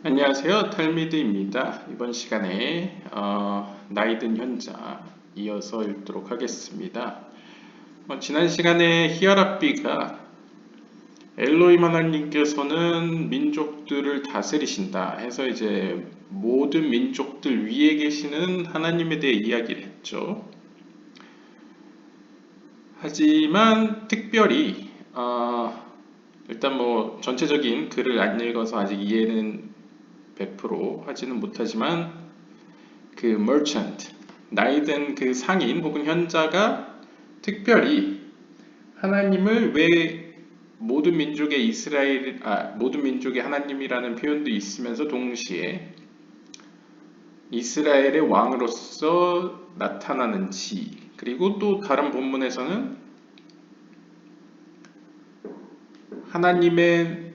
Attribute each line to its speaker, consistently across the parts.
Speaker 1: 안녕하세요. 탈미드입니다. 이번 시간에 나이든 현자 이어서 읽도록 하겠습니다. 지난 시간에 히아랍비가 엘로힘 하나님께서는 민족들을 다스리신다 해서 이제 모든 민족들 위에 계시는 하나님에 대해 이야기를 했죠. 하지만 특별히 일단 뭐 전체적인 글을 안 읽어서 아직 이해는 100% 하지는 못하지만 그 merchant, 나이든 그 상인 혹은 현자가 특별히 하나님을 왜 모든 민족의 하나님이라는 표현도 있으면서 동시에 이스라엘의 왕으로서 나타나는지, 그리고 또 다른 본문에서는 하나님의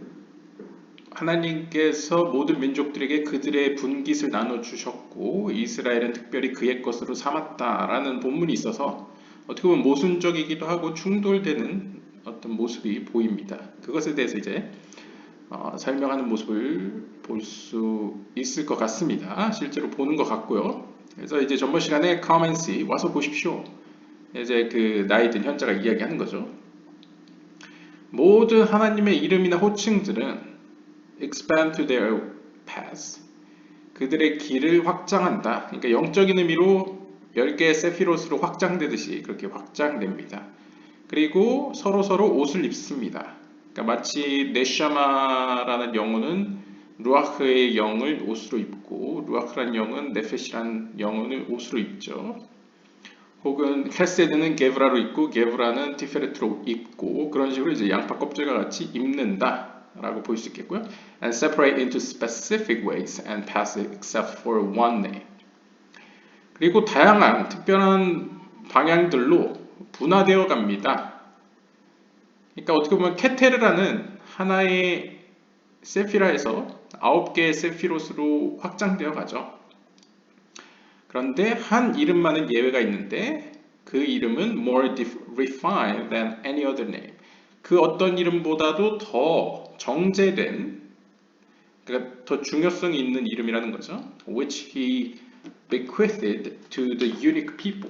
Speaker 1: 하나님께서 모든 민족들에게 그들의 분깃을 나눠주셨고 이스라엘은 특별히 그의 것으로 삼았다라는 본문이 있어서 어떻게 보면 모순적이기도 하고 충돌되는 어떤 모습이 보입니다. 그것에 대해서 이제 설명하는 모습을 볼 수 있을 것 같습니다. 실제로 보는 것 같고요. 그래서 이제 전번 시간에 come and see, 와서 보십시오. 이제 그 나이 든 현자가 이야기하는 거죠. 모든 하나님의 이름이나 호칭들은 expand to their paths. 그들의 길을 확장한다. 그러니까 영적인 의미로 10개의 세피롯으로 확장되듯이 그렇게 확장됩니다. 그리고 서로 옷을 입습니다. 그러니까 마치 네샤마라는 영혼은 루아흐의 영을 옷으로 입고 루아흐라는 영은 네페시라는 영혼을 옷으로 입죠. 혹은 헤세드는 게브라로 입고 게브라는 티페레트로 입고 그런 식으로 이제 양파 껍질과 같이 입는다. 라고 볼 수 있겠고요. And separate into specific ways and pass it except for one name. 그리고 다양한 특별한 방향들로 분화되어 갑니다. 그러니까 어떻게 보면 케테르라는 하나의 세피라에서 9개의 세피롯으로 확장되어 가죠. 그런데 한 이름만은 예외가 있는데 그 이름은 more refined than any other name. 그 어떤 이름보다도 더 정제된, 그러니까 더 중요성이 있는 이름이라는 거죠. Which he bequeathed to the unique people.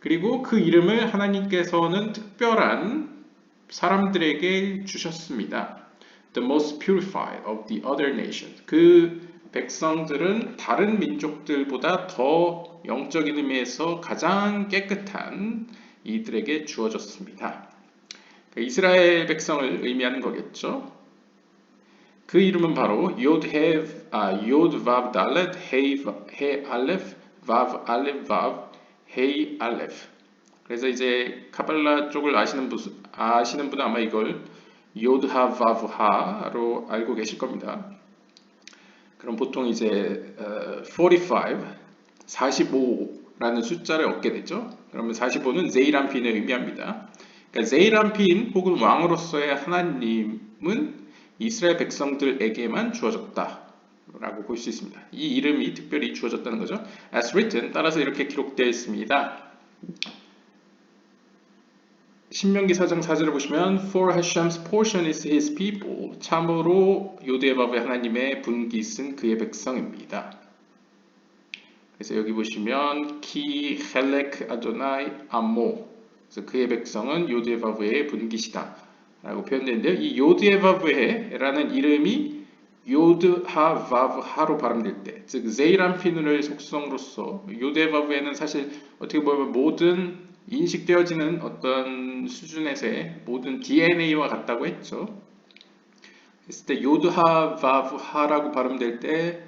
Speaker 1: 그리고 그 이름을 하나님께서는 특별한 사람들에게 주셨습니다. The most purified of the other nations. 그 백성들은 다른 민족들보다 더 영적인 의미에서 가장 깨끗한 이들에게 주어졌습니다. 이스라엘 백성을 의미하는 거겠죠. 그 이름은 바로 Yod Vav Dalet He Aleph Vav Aleph Vav He Aleph. 그래서 이제 카발라 쪽을 아시는 분은 아마 이걸 요드하 바브하로 알고 계실 겁니다. 그럼 보통 이제 45라는 숫자를 얻게 되죠. 그러면 45는 제이람핀을 의미합니다. 그러니까 제이람핀 혹은 왕으로서의 하나님은 이스라엘 백성들에게만 주어졌다. 라고 볼 수 있습니다. 이 이름이 특별히 주어졌다는 거죠. As written, 따라서 이렇게 기록되어 있습니다. 신명기 4장 4절을 보시면 For Hashem's portion is his people. 참으로 요드에바브의 하나님의 분깃은 그의 백성입니다. 그래서 여기 보시면 키 헬렉 아도나이 암모. 그래서 그의 백성은 요드에바브의 분깃이다. 라고 표현되는데요. 이 요드에바브라는 이름이 요드하바브하로 발음될 때, 즉 제이람피누의 속성으로서 요드에바브에는 사실 어떻게 보면 모든 인식되어지는 어떤 수준에서의 모든 DNA와 같다고 했죠. 그랬을 때 요드하바브하라고 발음될 때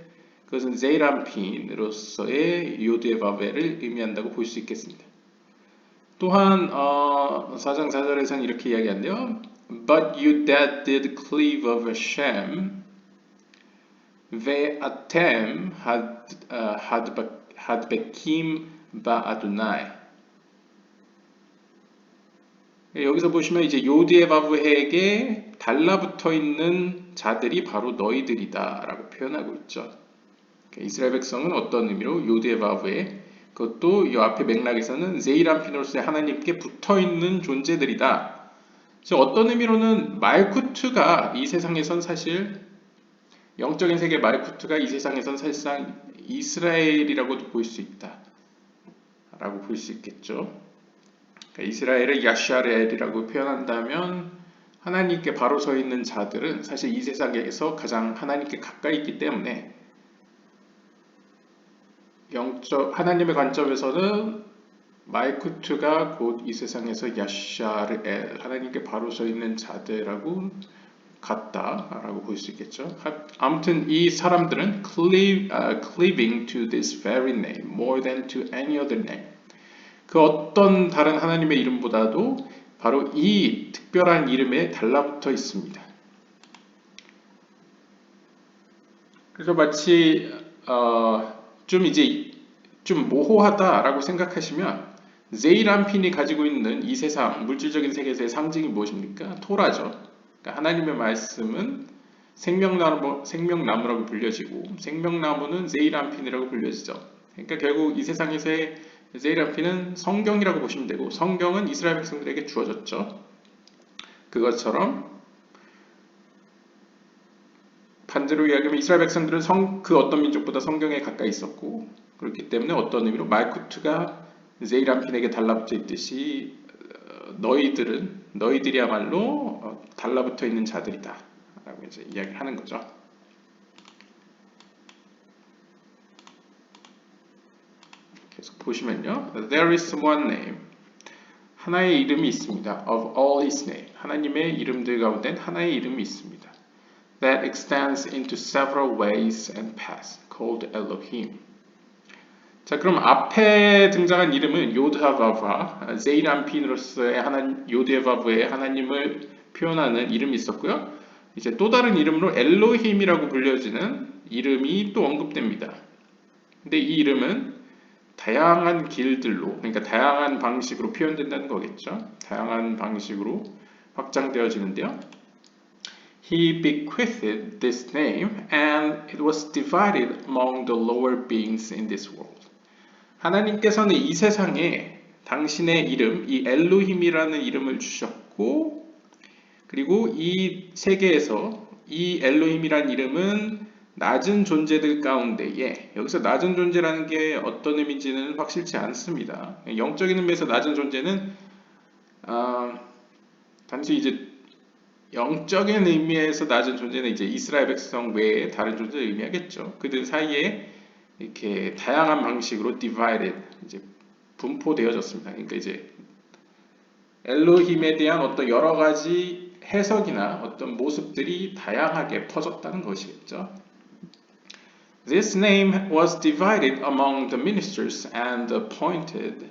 Speaker 1: 그것은 제이람핀으로서의 요드에바베를 의미한다고 볼 수 있겠습니다. 또한 4장 4절에서는 이렇게 이야기하는데요. But you that did cleave of Hashem ve'atem had bekim ba'adonai. 여기서 보시면 이제 요드에바브에게 달라붙어 있는 자들이 바로 너희들이다 라고 표현하고 있죠. 이스라엘 백성은 어떤 의미로 요드에바브에, 그것도 이 앞에 맥락에서는 제이람피노스의 하나님께 붙어 있는 존재들이다. 어떤 의미로는 말쿠트가 이 세상에선 사실 영적인 세계 말쿠트가 이 세상에선 사실상 이스라엘이라고도 볼 수 있다 라고 볼 수 있겠죠. 그러니까 이스라엘을 야샤렐이라고 표현한다면 하나님께 바로 서 있는 자들은 사실 이 세상에서 가장 하나님께 가까이 있기 때문에 하나님의 관점에서는 말쿠트가 곧 이 세상에서 야샤르엘 하나님께 바로 서 있는 자들하고 같다라고 볼 수 있겠죠. 아무튼 이 사람들은 cleaving to this very name more than to any other name. 그 어떤 다른 하나님의 이름보다도 바로 이 특별한 이름에 달라붙어 있습니다. 그래서 마치 좀 모호하다라고 생각하시면 제이란핀이 가지고 있는 이 세상 물질적인 세계에서의 상징이 무엇입니까? 토라죠. 그러니까 하나님의 말씀은 생명나무라고 불려지고 생명나무는 제이란핀이라고 불려지죠. 그러니까 결국 이 세상에서의 제이란핀은 성경이라고 보시면 되고 성경은 이스라엘 백성들에게 주어졌죠. 그것처럼 반대로 이야기하면 이스라엘 백성들은 그 어떤 민족보다 성경에 가까이 있었고 그렇기 때문에 어떤 의미로 말쿠트가 제이란핀에게 달라붙어 있듯이 너희들이야말로 달라붙어 있는 자들이다 라고 이제 이야기를 하는 거죠. 계속 보시면요. There is one name. 하나의 이름이 있습니다. Of all his name. 하나님의 이름들 가운데 하나의 이름이 있습니다. That extends into several ways and paths, called Elohim. 자, 그럼 앞에 등장한 이름은 요드하바바, 제이란핀으로서의 요드하바브의 하나님을 표현하는 이름이 있었고요. 이제 또 다른 이름으로 엘로힘이라고 불려지는 이름이 또 언급됩니다. 근데 이 이름은 다양한 길들로, 그러니까 다양한 방식으로 표현된다는 거겠죠. 다양한 방식으로 확장되어지는데요. He bequeathed this name and it was divided among the lower beings in this world. 하나님께서는 이 세상에 당신의 이름, 이 엘로힘이라는 이름을 주셨고 그리고 이 세계에서 이 엘로힘이라는 이름은 낮은 존재들 가운데에 여기서 낮은 존재라는 게 어떤 의미인지는 확실치 않습니다. 영적인 의미에서 낮은 존재는 단지 이제 영적인 의미에서 낮은 존재는 이제 이스라엘 백성 외에 다른 존재를 의미하겠죠. 그들 사이에 이렇게 다양한 방식으로 divided 이제 분포되어졌습니다. 그러니까 이제 엘로힘에 대한 어떤 여러 가지 해석이나 어떤 모습들이 다양하게 퍼졌다는 것이겠죠. This name was divided among the ministers and appointed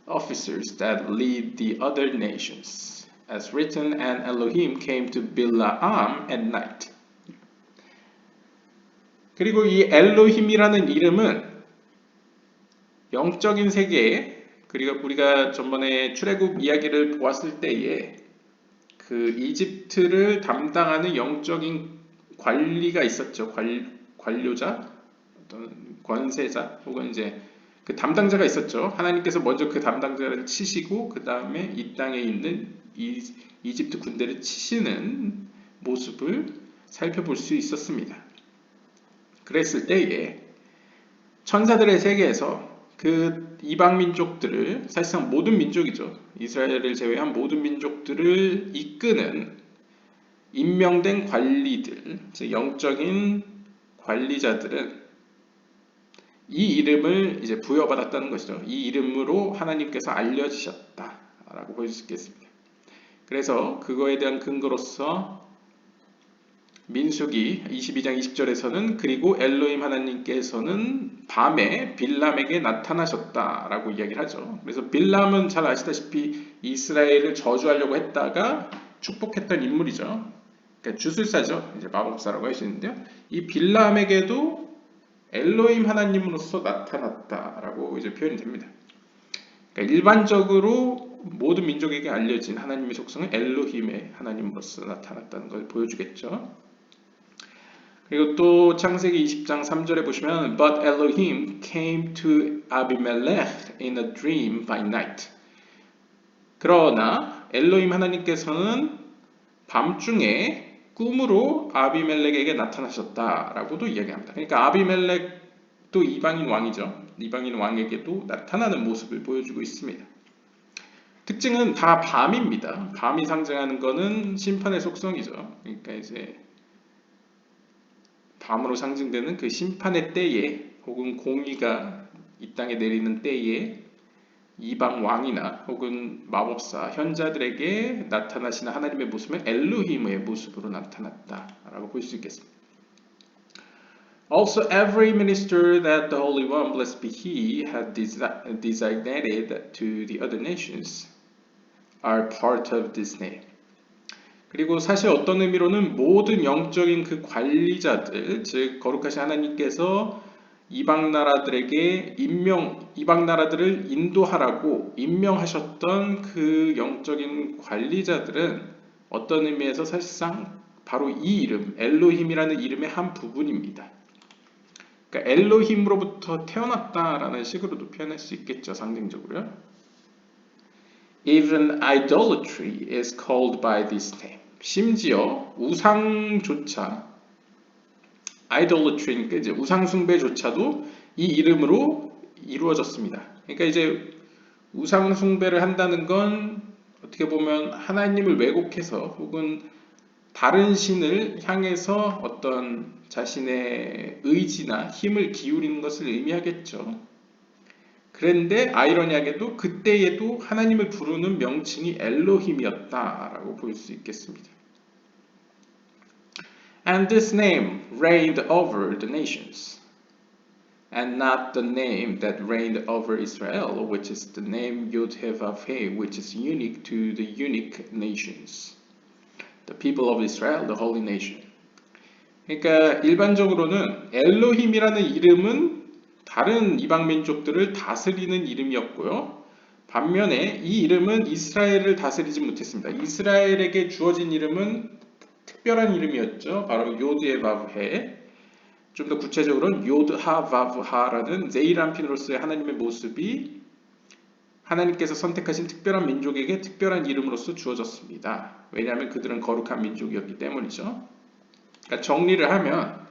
Speaker 1: officers that lead the other nations. As written, and Elohim came to Bilaam at night. 그리고 이 엘로힘이라는 이름은 영적인 세계에 그리고 우리가 전번에 출애굽 이야기를 보았을 때에 그 이집트를 담당하는 영적인 관리가 있었죠. 관료자, 어떤 권세자 혹은 이제 그 담당자가 있었죠. 하나님께서 먼저 그 담당자를 치시고 그 다음에 이 땅에 있는 이집트 군대를 치시는 모습을 살펴볼 수 있었습니다. 그랬을 때에 천사들의 세계에서 그 이방 민족들을 사실상 모든 민족이죠. 이스라엘을 제외한 모든 민족들을 이끄는 임명된 관리들, 즉 영적인 관리자들은 이 이름을 이제 부여받았다는 것이죠. 이 이름으로 하나님께서 알려지셨다라고 볼 수 있겠습니다. 그래서 그거에 대한 근거로서 민수기 22장 20절에서는 그리고 엘로힘 하나님께서는 밤에 빌람에게 나타나셨다라고 이야기를 하죠. 그래서 빌람은 잘 아시다시피 이스라엘을 저주하려고 했다가 축복했던 인물이죠. 그러니까 주술사죠. 이제 마법사라고 할 수 있는데요. 이 빌람에게도 엘로힘 하나님으로서 나타났다라고 이제 표현이 됩니다. 그러니까 일반적으로 모든 민족에게 알려진 하나님의 속성은 엘로힘의 하나님으로서 나타났다는 걸 보여주겠죠. 그리고 또 창세기 20장 3절에 보시면 But Elohim came to Abimelech in a dream by night. 그러나 엘로힘 하나님께서는 밤중에 꿈으로 아비멜렉에게 나타나셨다라고도 이야기합니다. 그러니까 아비멜렉도 이방인 왕이죠. 이방인 왕에게도 나타나는 모습을 보여주고 있습니다. 특징은 다 밤입니다. 밤이 상징하는 것은 심판의 속성이죠. 그러니까 이제 밤으로 상징되는 그 심판의 때에 혹은 공의가 이 땅에 내리는 때에 이방 왕이나 혹은 마법사, 현자들에게 나타나시는 하나님의 모습은 엘로힘의 모습으로 나타났다라고 볼 수 있겠습니다. Also, every minister that the Holy One, blessed be He, had designated to the other nations are part of this name. 그리고 사실 어떤 의미로는 모든 영적인 그 관리자들, 즉 거룩하신 하나님께서 이방 나라들에게 이방 나라들을 인도하라고 임명하셨던 그 영적인 관리자들은 어떤 의미에서 사실상 바로 이 이름, 엘로힘이라는 이름의 한 부분입니다. 그러니까 엘로힘으로부터 태어났다라는 식으로도 표현할 수 있겠죠, 상징적으로요. Even idolatry is called by this name. 심지어 우상조차 idolatry니까 이제 우상 숭배조차도 이 이름으로 이루어졌습니다. 그러니까 이제 우상 숭배를 한다는 건 어떻게 보면 하나님을 왜곡해서 혹은 다른 신을 향해서 어떤 자신의 의지나 힘을 기울이는 것을 의미하겠죠. 그런데 아이러니하게도 그때에도 하나님을 부르는 명칭이 엘로힘이었다라고 볼 수 있겠습니다. And this name reigned over the nations, and not the name that reigned over Israel, which is the name Yod-Heh-Vav-Heh, which is unique to the unique nations, the people of Israel, the holy nation. 그러니까 일반적으로는 엘로힘이라는 이름은 다른 이방 민족들을 다스리는 이름이었고요. 반면에 이 이름은 이스라엘을 다스리지 못했습니다. 이스라엘에게 주어진 이름은 특별한 이름이었죠. 바로 요드에바브헤. 좀 더 구체적으로는 요드하바브하라는 제이란핀으로서의 하나님의 모습이 하나님께서 선택하신 특별한 민족에게 특별한 이름으로서 주어졌습니다. 왜냐하면 그들은 거룩한 민족이었기 때문이죠. 그러니까 정리를 하면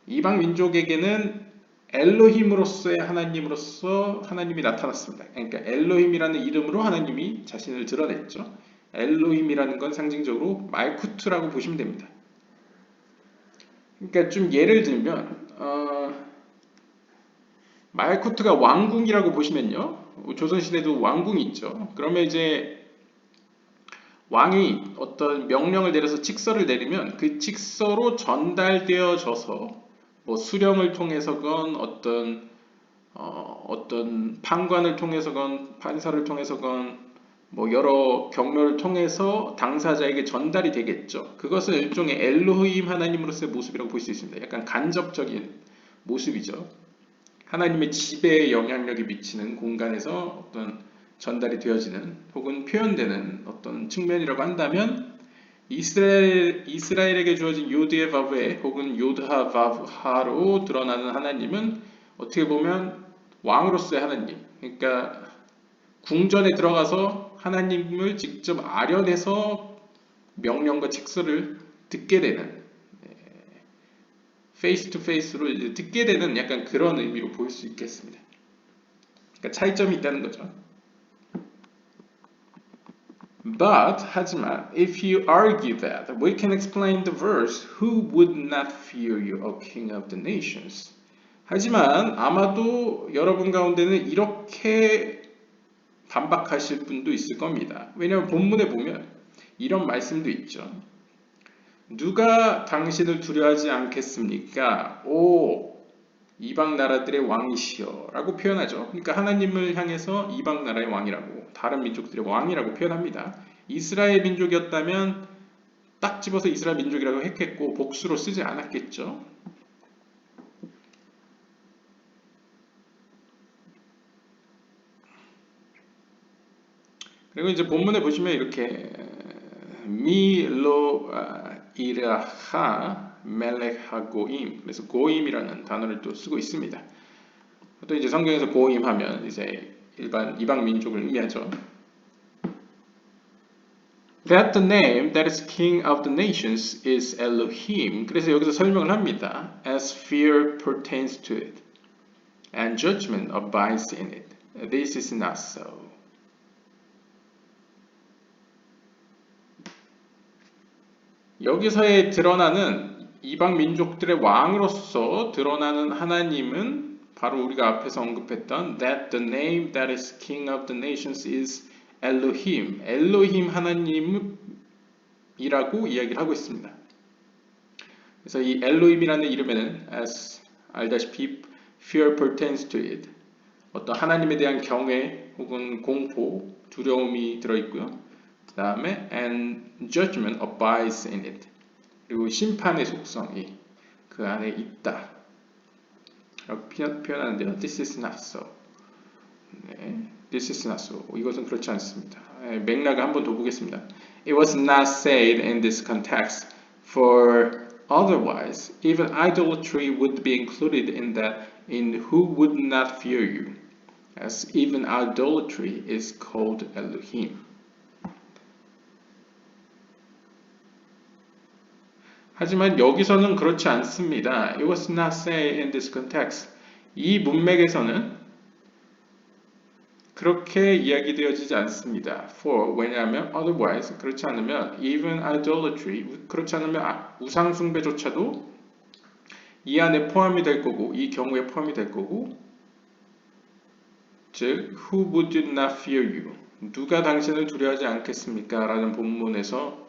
Speaker 1: 이방 민족에게는 엘로힘으로서의 하나님으로서 하나님이 나타났습니다. 그러니까 엘로힘이라는 이름으로 하나님이 자신을 드러냈죠. 엘로힘이라는 건 상징적으로 말쿠트라고 보시면 됩니다. 그러니까 좀 예를 들면 말쿠트가 왕궁이라고 보시면요. 조선시대도 왕궁이 있죠. 그러면 이제 왕이 어떤 명령을 내려서 칙서를 내리면 그 칙서로 전달되어져서 뭐 수령을 통해서건 어떤 판관을 통해서건 판사를 통해서건 뭐 여러 경로를 통해서 당사자에게 전달이 되겠죠. 그것은 일종의 엘로힘 하나님으로서의 모습이라고 볼 수 있습니다. 약간 간접적인 모습이죠. 하나님의 지배에 영향력이 미치는 공간에서 어떤 전달이 되어지는 혹은 표현되는 어떤 측면이라고 한다면 이스라엘에게 주어진 요드의 바브에 혹은 요드하 바브하로 드러나는 하나님은 어떻게 보면 왕으로서의 하나님, 그러니까 궁전에 들어가서 하나님을 직접 아련해서 명령과 칙서를 듣게 되는 페이스 투 페이스로 이제 듣게 되는 약간 그런 의미로 보일 수 있겠습니다. 그러니까 차이점이 있다는 거죠. But, 하지만, if you argue that we can explain the verse, who would not fear you, O King of the nations? 하지만 아마도 여러분 가운데는 이렇게 반박하실 분도 있을 겁니다. 왜냐하면 본문에 보면 이런 말씀도 있죠. 누가 당신을 두려워하지 않겠습니까? 오 이방 나라들의 왕이시여 라고 표현하죠. 그러니까 하나님을 향해서 이방 나라의 왕이라고 다른 민족들의 왕이라고 표현합니다. 이스라엘 민족이었다면 딱 집어서 이스라엘 민족이라고 했겠고 복수로 쓰지 않았겠죠. 그리고 이제 본문에 보시면 이렇게 미로 이라하 멜렉하 고임, 그래서 고임이라는 단어를 또 쓰고 있습니다. 또 이제 성경에서 고임하면 이제 일반 이방 민족을 의미하죠. That the name that is king of the nations is Elohim. 그래서 여기서 설명을 합니다. As fear pertains to it, and judgment abides in it. This is not so. 여기서의 드러나는 이방 민족들의 왕으로서 드러나는 하나님은 바로 우리가 앞에서 언급했던 That the name that is king of the nations is Elohim. 엘로힘 하나님이라고 이야기를 하고 있습니다. 그래서 이 엘로힘이라는 이름에는 as 알다시피 fear pertains to it. 어떤 하나님에 대한 경외 혹은 공포, 두려움이 들어있고요. 그 다음에 and judgment abides in it. 그리고 심판의 속성이 그 안에 있다. 라고 표현하는데요. This is not so. 네, this is not so. 이것은 그렇지 않습니다. 맥락을 한번 더 보겠습니다. It was not said in this context, for otherwise, even idolatry would be included in that in who would not fear you, as even idolatry is called Elohim. 하지만 여기서는 그렇지 않습니다. It was not said in this context. 이 문맥에서는 그렇게 이야기되어지지 않습니다. For 왜냐하면 otherwise 그렇지 않으면 even idolatry 그렇지 않으면 우상 숭배조차도 이 안에 포함이 될 거고 이 경우에 포함이 될 거고 즉 who would not fear you 누가 당신을 두려워하지 않겠습니까? 라는 본문에서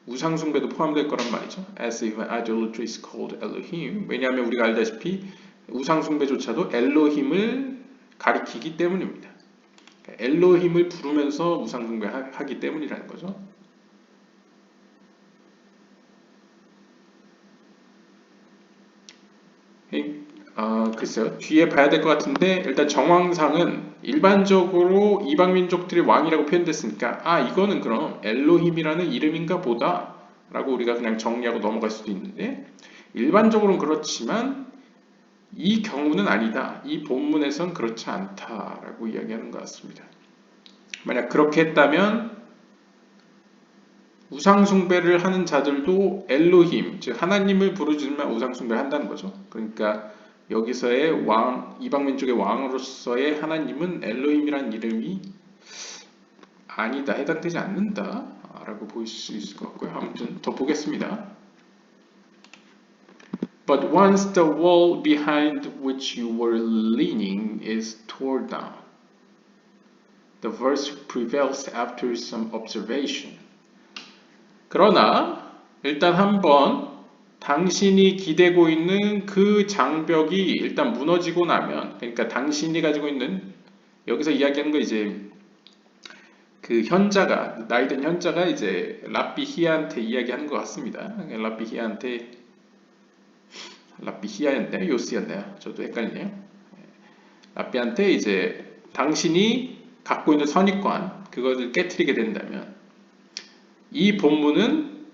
Speaker 1: 우상 숭배도 포함될 거란 말이죠. As even idolatry is called Elohim. 왜냐하면 우리가 알다시피 우상 숭배조차도 엘로힘을 가리키기 때문입니다. 엘로힘을 부르면서 우상 숭배하기 때문이라는 거죠. 글쎄요. 뒤에 봐야 될 것 같은데 일단 정황상은 일반적으로 이방 민족들의 왕이라고 표현됐으니까 이거는 그럼 엘로힘이라는 이름인가 보다 라고 우리가 그냥 정리하고 넘어갈 수도 있는데 일반적으로는 그렇지만 이 경우는 아니다. 이 본문에선 그렇지 않다라고 이야기하는 것 같습니다. 만약 그렇게 했다면 우상숭배를 하는 자들도 엘로힘, 즉 하나님을 부르지만 우상숭배를 한다는 거죠. 그러니까 여기서의 왕, 이방민족의 왕으로서의 하나님은 엘로힘이라는 이름이 아니다, 해당되지 않는다 라고 보일 수 있을 것 같고요. 아무튼 더 보겠습니다. But once the wall behind which you were leaning is torn down, the verse prevails after some observation. 그러나 일단 한번 당신이 기대고 있는 그 장벽이 일단 무너지고 나면, 그러니까 당신이 가지고 있는 여기서 이야기하는 거 이제 그 현자가 나이든 현자가 이제 랍비히야한테 이야기하는 것 같습니다. 랍비히야였나요? 요스였나요? 저도 헷갈리네요. 랍비한테 이제 당신이 갖고 있는 선입관 그것을 깨트리게 된다면 이 본문은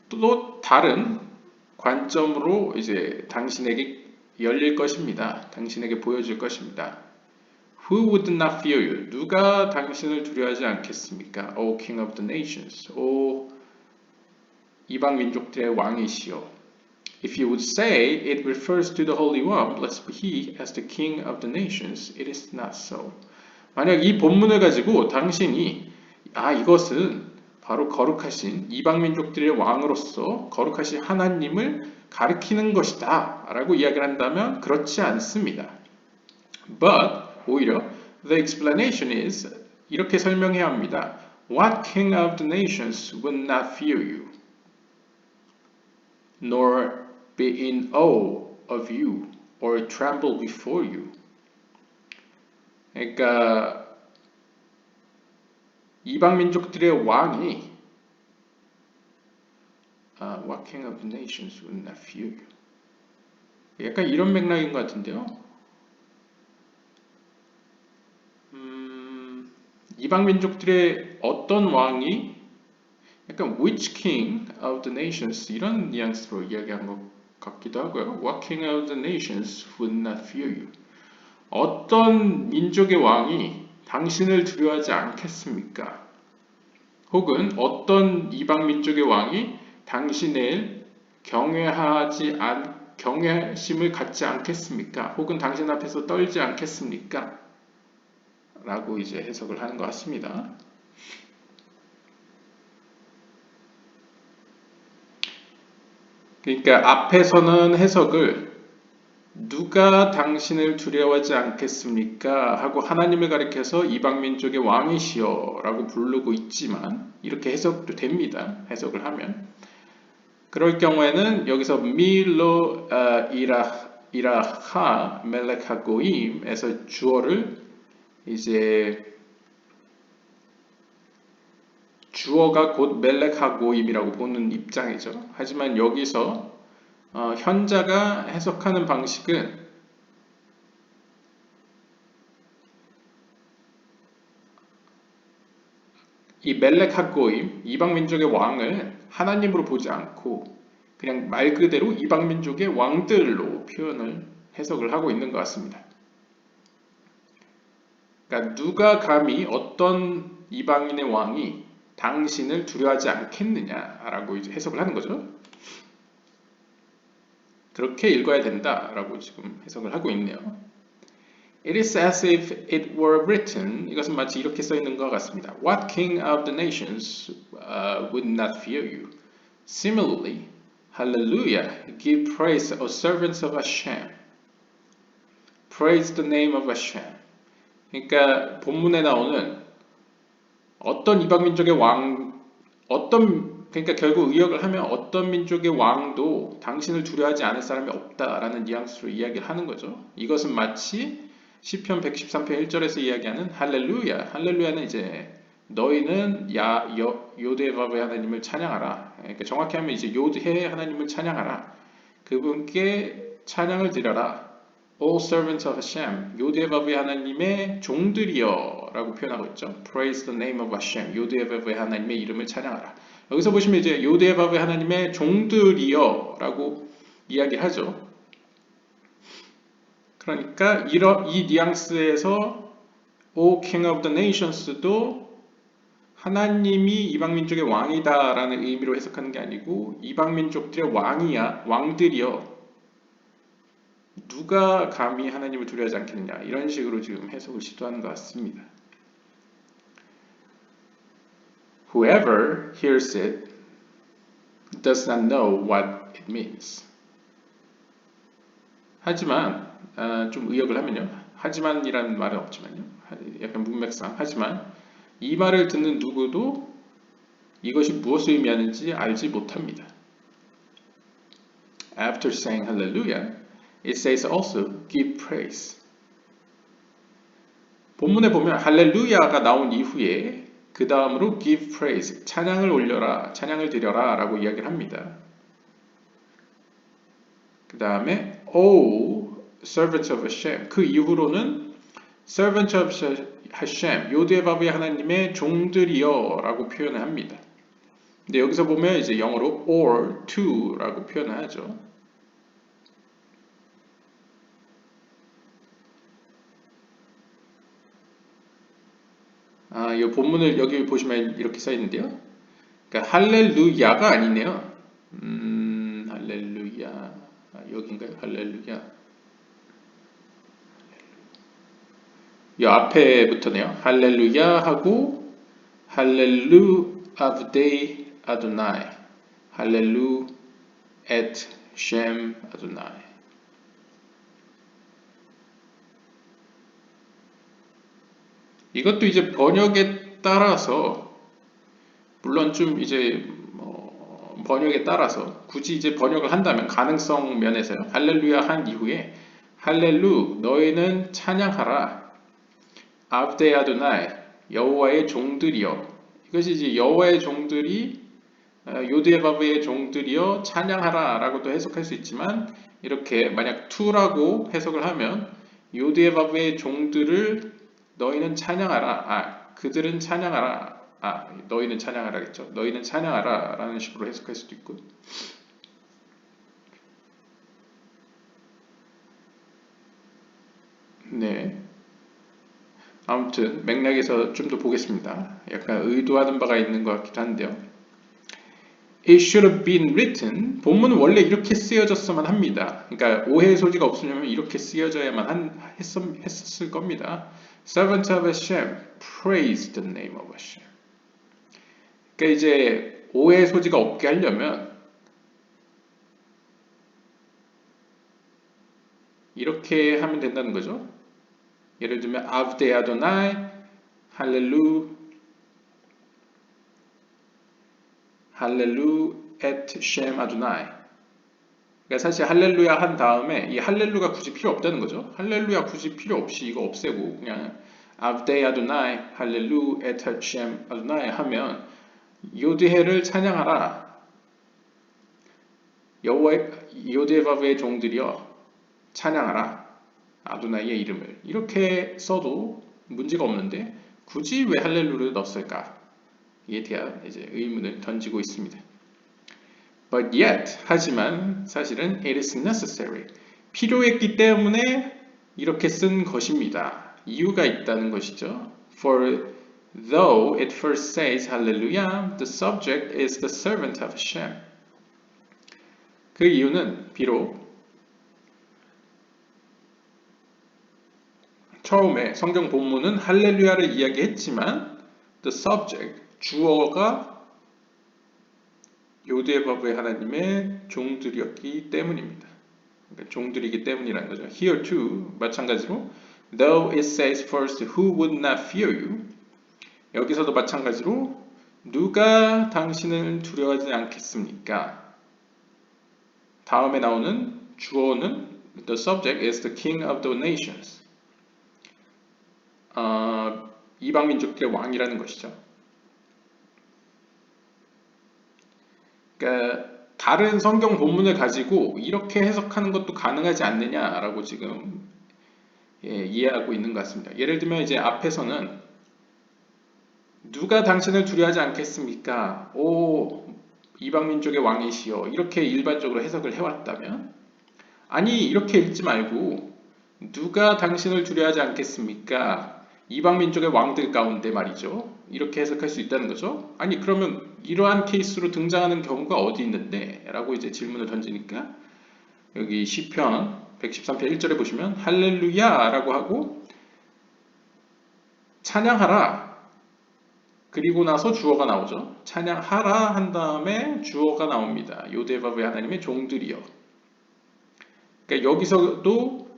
Speaker 1: 또 다른 관점으로 이제 당신에게 열릴 것입니다. 당신에게 보여줄 것입니다. Who would not fear you? 누가 당신을 두려워하지 않겠습니까? O King of the nations. 오 이방 민족들의 왕이시여. If you would say it refers to the Holy One, blessed be He as the King of the nations, it is not so. 만약 이 본문을 가지고 당신이 이것은 바로 거룩하신 이방민족들의 왕으로서 거룩하신 하나님을 가리키는 것이다 라고 이야기를 한다면 그렇지 않습니다. But 오히려 the explanation is 이렇게 설명해야 합니다. What king of the nations would not fear you, nor be in awe of you, or tremble before you. 그러니까 이방 민족들의 왕이 What king of the nations would not fear you? 약간 이런 맥락인 것 같은데요. 이방 민족들의 어떤 왕이 약간 which king of the nations 이런 뉘앙스로 이야기한 것 같기도 하고요. What king of the nations would not fear you? 어떤 민족의 왕이 당신을 두려워하지 않겠습니까? 혹은 어떤 이방 민족의 왕이 당신을 경외심을 갖지 않겠습니까? 혹은 당신 앞에서 떨지 않겠습니까? 라고 이제 해석을 하는 것 같습니다. 그러니까 앞에서는 해석을 누가 당신을 두려워하지 않겠습니까? 하고 하나님을 가리켜서 이방 민족의 왕이시여 라고 부르고 있지만 이렇게 해석도 됩니다. 해석을 하면 그럴 경우에는 여기서 밀로 이라하 멜렉하고임에서 주어를 이제 주어가 곧 멜렉하고임이라고 보는 입장이죠. 하지만 여기서 현자가 해석하는 방식은 이 멜렉하고임, 이방 민족의 왕을 하나님으로 보지 않고 그냥 말 그대로 이방 민족의 왕들로 표현을 해석을 하고 있는 것 같습니다. 그러니까 누가 감히 어떤 이방인의 왕이 당신을 두려워하지 않겠느냐라고 이제 해석을 하는 거죠. 그렇게 읽어야 된다라고 지금 해석을 하고 있네요. It is as if it were written. 이것은 마치 이렇게 써 있는 것 같습니다. What king of the nations would not fear you? Similarly, Hallelujah, give praise, O servants of Hashem. Praise the name of Hashem. 그러니까 본문에 나오는 어떤 이방 민족의 그러니까 결국 의역을 하면 어떤 민족의 왕도 당신을 두려워하지 않을 사람이 없다라는 뉘앙스로 이야기를 하는 거죠. 이것은 마치 시편 113편 1절에서 이야기하는 할렐루야. 할렐루야는 이제 너희는 요드헤바브의 하나님을 찬양하라. 그러니까 정확히 하면 이제 요드헤 하나님을 찬양하라. 그분께 찬양을 드려라. All servants of Hashem, 요드헤바브의 하나님의 종들이여 라고 표현하고 있죠. Praise the name of Hashem, 요드헤바브의 하나님의 이름을 찬양하라. 여기서 보시면 이제 요드헤바브의 하나님의 종들이여 라고 이야기하죠. 그러니까 이 뉘앙스에서 O King of the Nations도 하나님이 이방민족의 왕이다 라는 의미로 해석하는 게 아니고 이방민족들의 왕들이여 누가 감히 하나님을 두려워하지 않겠느냐 이런 식으로 지금 해석을 시도하는 것 같습니다. Whoever hears it does not know what it means. 하지만 좀 의역을 하면요. 하지만이라는 말은 없지만요. 약간 문맥상 하지만 이 말을 듣는 누구도 이것이 무엇을 의미하는지 알지 못합니다. After saying hallelujah, it says also give praise. 본문에 보면 할렐루야가 나온 이후에 그 다음으로 give praise, 찬양을 올려라, 찬양을 드려라 라고 이야기를 합니다. 그 다음에 O servants of Hashem, 그 이후로는 servants of Hashem, 요드헤바브의 하나님의 종들이여 라고 표현을 합니다. 근데 여기서 보면 이제 영어로 or to 라고 표현을 하죠. 이 본문을 여기 보시면 이렇게 써 있는데요. 그러니까 할렐루야가 아니네요. 할렐루야. 여긴가요? 할렐루야. 이 앞에부터네요. 할렐루야 하고 할렐루 아브데이 아도나이. 할렐루 앳 셴 아도나이. 이것도 이제 번역에 따라서 물론 좀 이제 번역에 따라서 굳이 이제 번역을 한다면 가능성 면에서요. 할렐루야 한 이후에 할렐루 너희는 찬양하라. 아브데 아도나이 여호와의 종들이여. 이것이 이제 여호와의 종들이 요드헤바브의 종들이여 찬양하라 라고도 해석할 수 있지만 이렇게 만약 투라고 해석을 하면 요드헤바브의 종들을 너희는 찬양하라. 그들은 찬양하라. 너희는 찬양하라겠죠. 너희는 찬양하라 라는 식으로 해석할 수도 있고. 네. 아무튼 맥락에서 좀 더 보겠습니다. 약간 의도하는 바가 있는 것 같기도 한데요. It should have been written. 본문은 원래 이렇게 쓰여졌어만 합니다. 그러니까 오해의 소지가 없으려면 이렇게 쓰여져야만 했었을 겁니다. Servant of Hashem, praise the name of Hashem. 그러니까 이제 오해의 소지가 없게 하려면 이렇게 하면 된다는 거죠. 예를 들면 Avdei Adonai, 할렐루 et Shem Adonai. 그러니까 사실 할렐루야 한 다음에 이 할렐루가 굳이 필요 없다는 거죠. 할렐루야 굳이 필요 없이 이거 없애고 그냥 Avdei Adonai, 할렐루 et Shem Adonai 하면 요드해를 찬양하라. 요드해바브의 종들이여 찬양하라. 아도나이의 이름을 이렇게 써도 문제가 없는데 굳이 왜 할렐루를 넣었을까? 이에 대한 이제 의문을 던지고 있습니다. But yet, 하지만 사실은 it is necessary. 필요했기 때문에 이렇게 쓴 것입니다. 이유가 있다는 것이죠. For though it first says Hallelujah, the subject is the servant of Hashem. 그 이유는 비록 처음에 성경 본문은 할렐루야를 이야기했지만 the subject, 주어가 요드해바브의 하나님의 종들이었기 때문입니다. 그러니까 종들이기 때문이라는 거죠. Here too, 마찬가지로 though it says first who would not fear you 여기서도 마찬가지로 누가 당신을 두려워하지 않겠습니까? 다음에 나오는 주어는 the subject is the king of the nations. 이방 민족들의 왕이라는 것이죠. 그러니까 다른 성경 본문을 가지고 이렇게 해석하는 것도 가능하지 않느냐라고 지금 이해하고 있는 것 같습니다. 예를 들면 이제 앞에서는 누가 당신을 두려워하지 않겠습니까? 오 이방 민족의 왕이시여 이렇게 일반적으로 해석을 해왔다면 아니 이렇게 읽지 말고 누가 당신을 두려워하지 않겠습니까? 이방 민족의 왕들 가운데 말이죠. 이렇게 해석할 수 있다는 거죠. 아니 그러면 이러한 케이스로 등장하는 경우가 어디 있는데? 라고 이제 질문을 던지니까 여기 시편 113편 1절에 보시면 할렐루야 라고 하고 찬양하라 그리고 나서 주어가 나오죠. 찬양하라 한 다음에 주어가 나옵니다. 요드해바브의 하나님의 종들이여. 그러니까 여기서도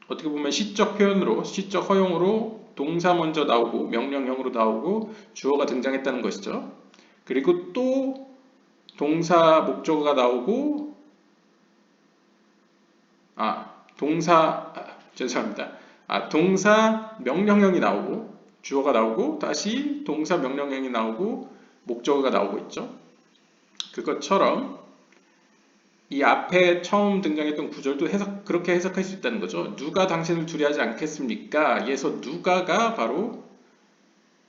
Speaker 1: 어떻게 보면 시적 표현으로 시적 허용으로 동사 먼저 나오고 명령형으로 나오고 주어가 등장했다는 것이죠. 그리고 또 동사 목적어가 나오고 동사 명령형이 나오고 주어가 나오고 다시 동사 명령형이 나오고 목적어가 나오고 있죠. 그것처럼 이 앞에 처음 등장했던 구절도 그렇게 해석할 수 있다는 거죠. 누가 당신을 두려워하지 않겠습니까? 에서 누가가 바로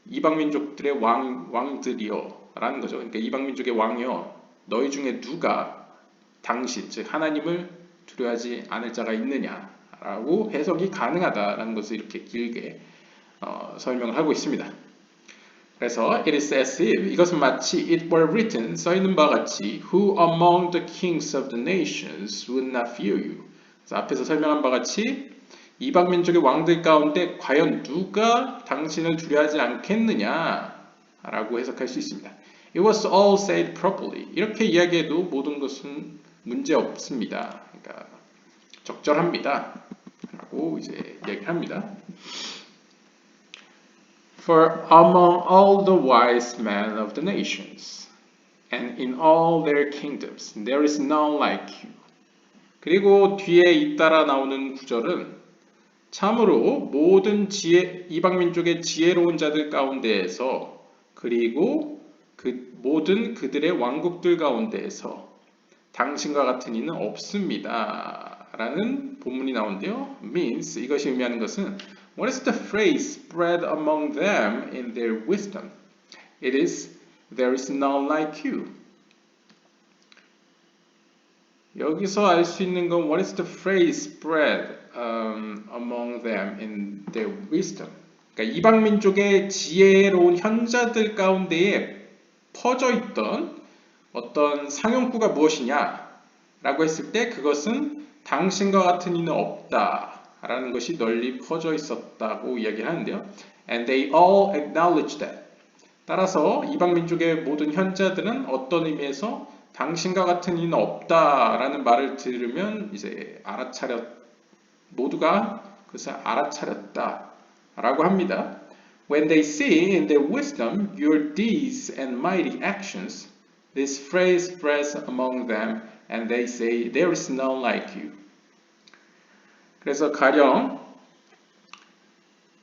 Speaker 1: 이방민족들의 왕들이여 라는 거죠. 그러니까 이방민족의 왕이여 너희 중에 누가 당신, 즉 하나님을 두려워하지 않을 자가 있느냐 라고 해석이 가능하다라는 것을 이렇게 길게 설명을 하고 있습니다. 그래서 it is as if 이것은 마치 it were written 써있는 바와 같이 who among the kings of the nations would not fear you. 그래서 앞에서 설명한 바와 같이 이방 민족의 왕들 가운데 과연 누가 당신을 두려워하지 않겠느냐라고 해석할 수 있습니다. It was all said properly. 이렇게 이야기해도 모든 것은 문제 없습니다. 그러니까 적절합니다. 라고 이제 이야기합니다. For among all the wise men of the nations, and in all their kingdoms, there is none like you. 그리고 뒤에 잇따라 나오는 구절은 참으로 모든 이방민족의 지혜로운 자들 가운데에서 그리고 모든 그들의 왕국들 가운데에서 당신과 같은 이는 없습니다. 라는 본문이 나오는데요. means 이것이 의미하는 것은 What is the phrase spread among them in their wisdom? It is, there is none like you. 여기서 알 수 있는 건 What is the phrase spread among them in their wisdom? 그러니까 이방 민족의 지혜로운 현자들 가운데에 퍼져 있던 어떤 상용구가 무엇이냐라고 했을 때 그것은 당신과 같은 이는 없다라는 것이 널리 퍼져 있었다고 이야기하는데요. And they all acknowledge that. 따라서 이방 민족의 모든 현자들은 어떤 의미에서 당신과 같은 이는 없다라는 말을 들으면 이제 모두가 그것을 알아차렸다라고 합니다. When they see in their wisdom your deeds and mighty actions, this phrase spreads among them, and they say, There is none like you. 그래서 가령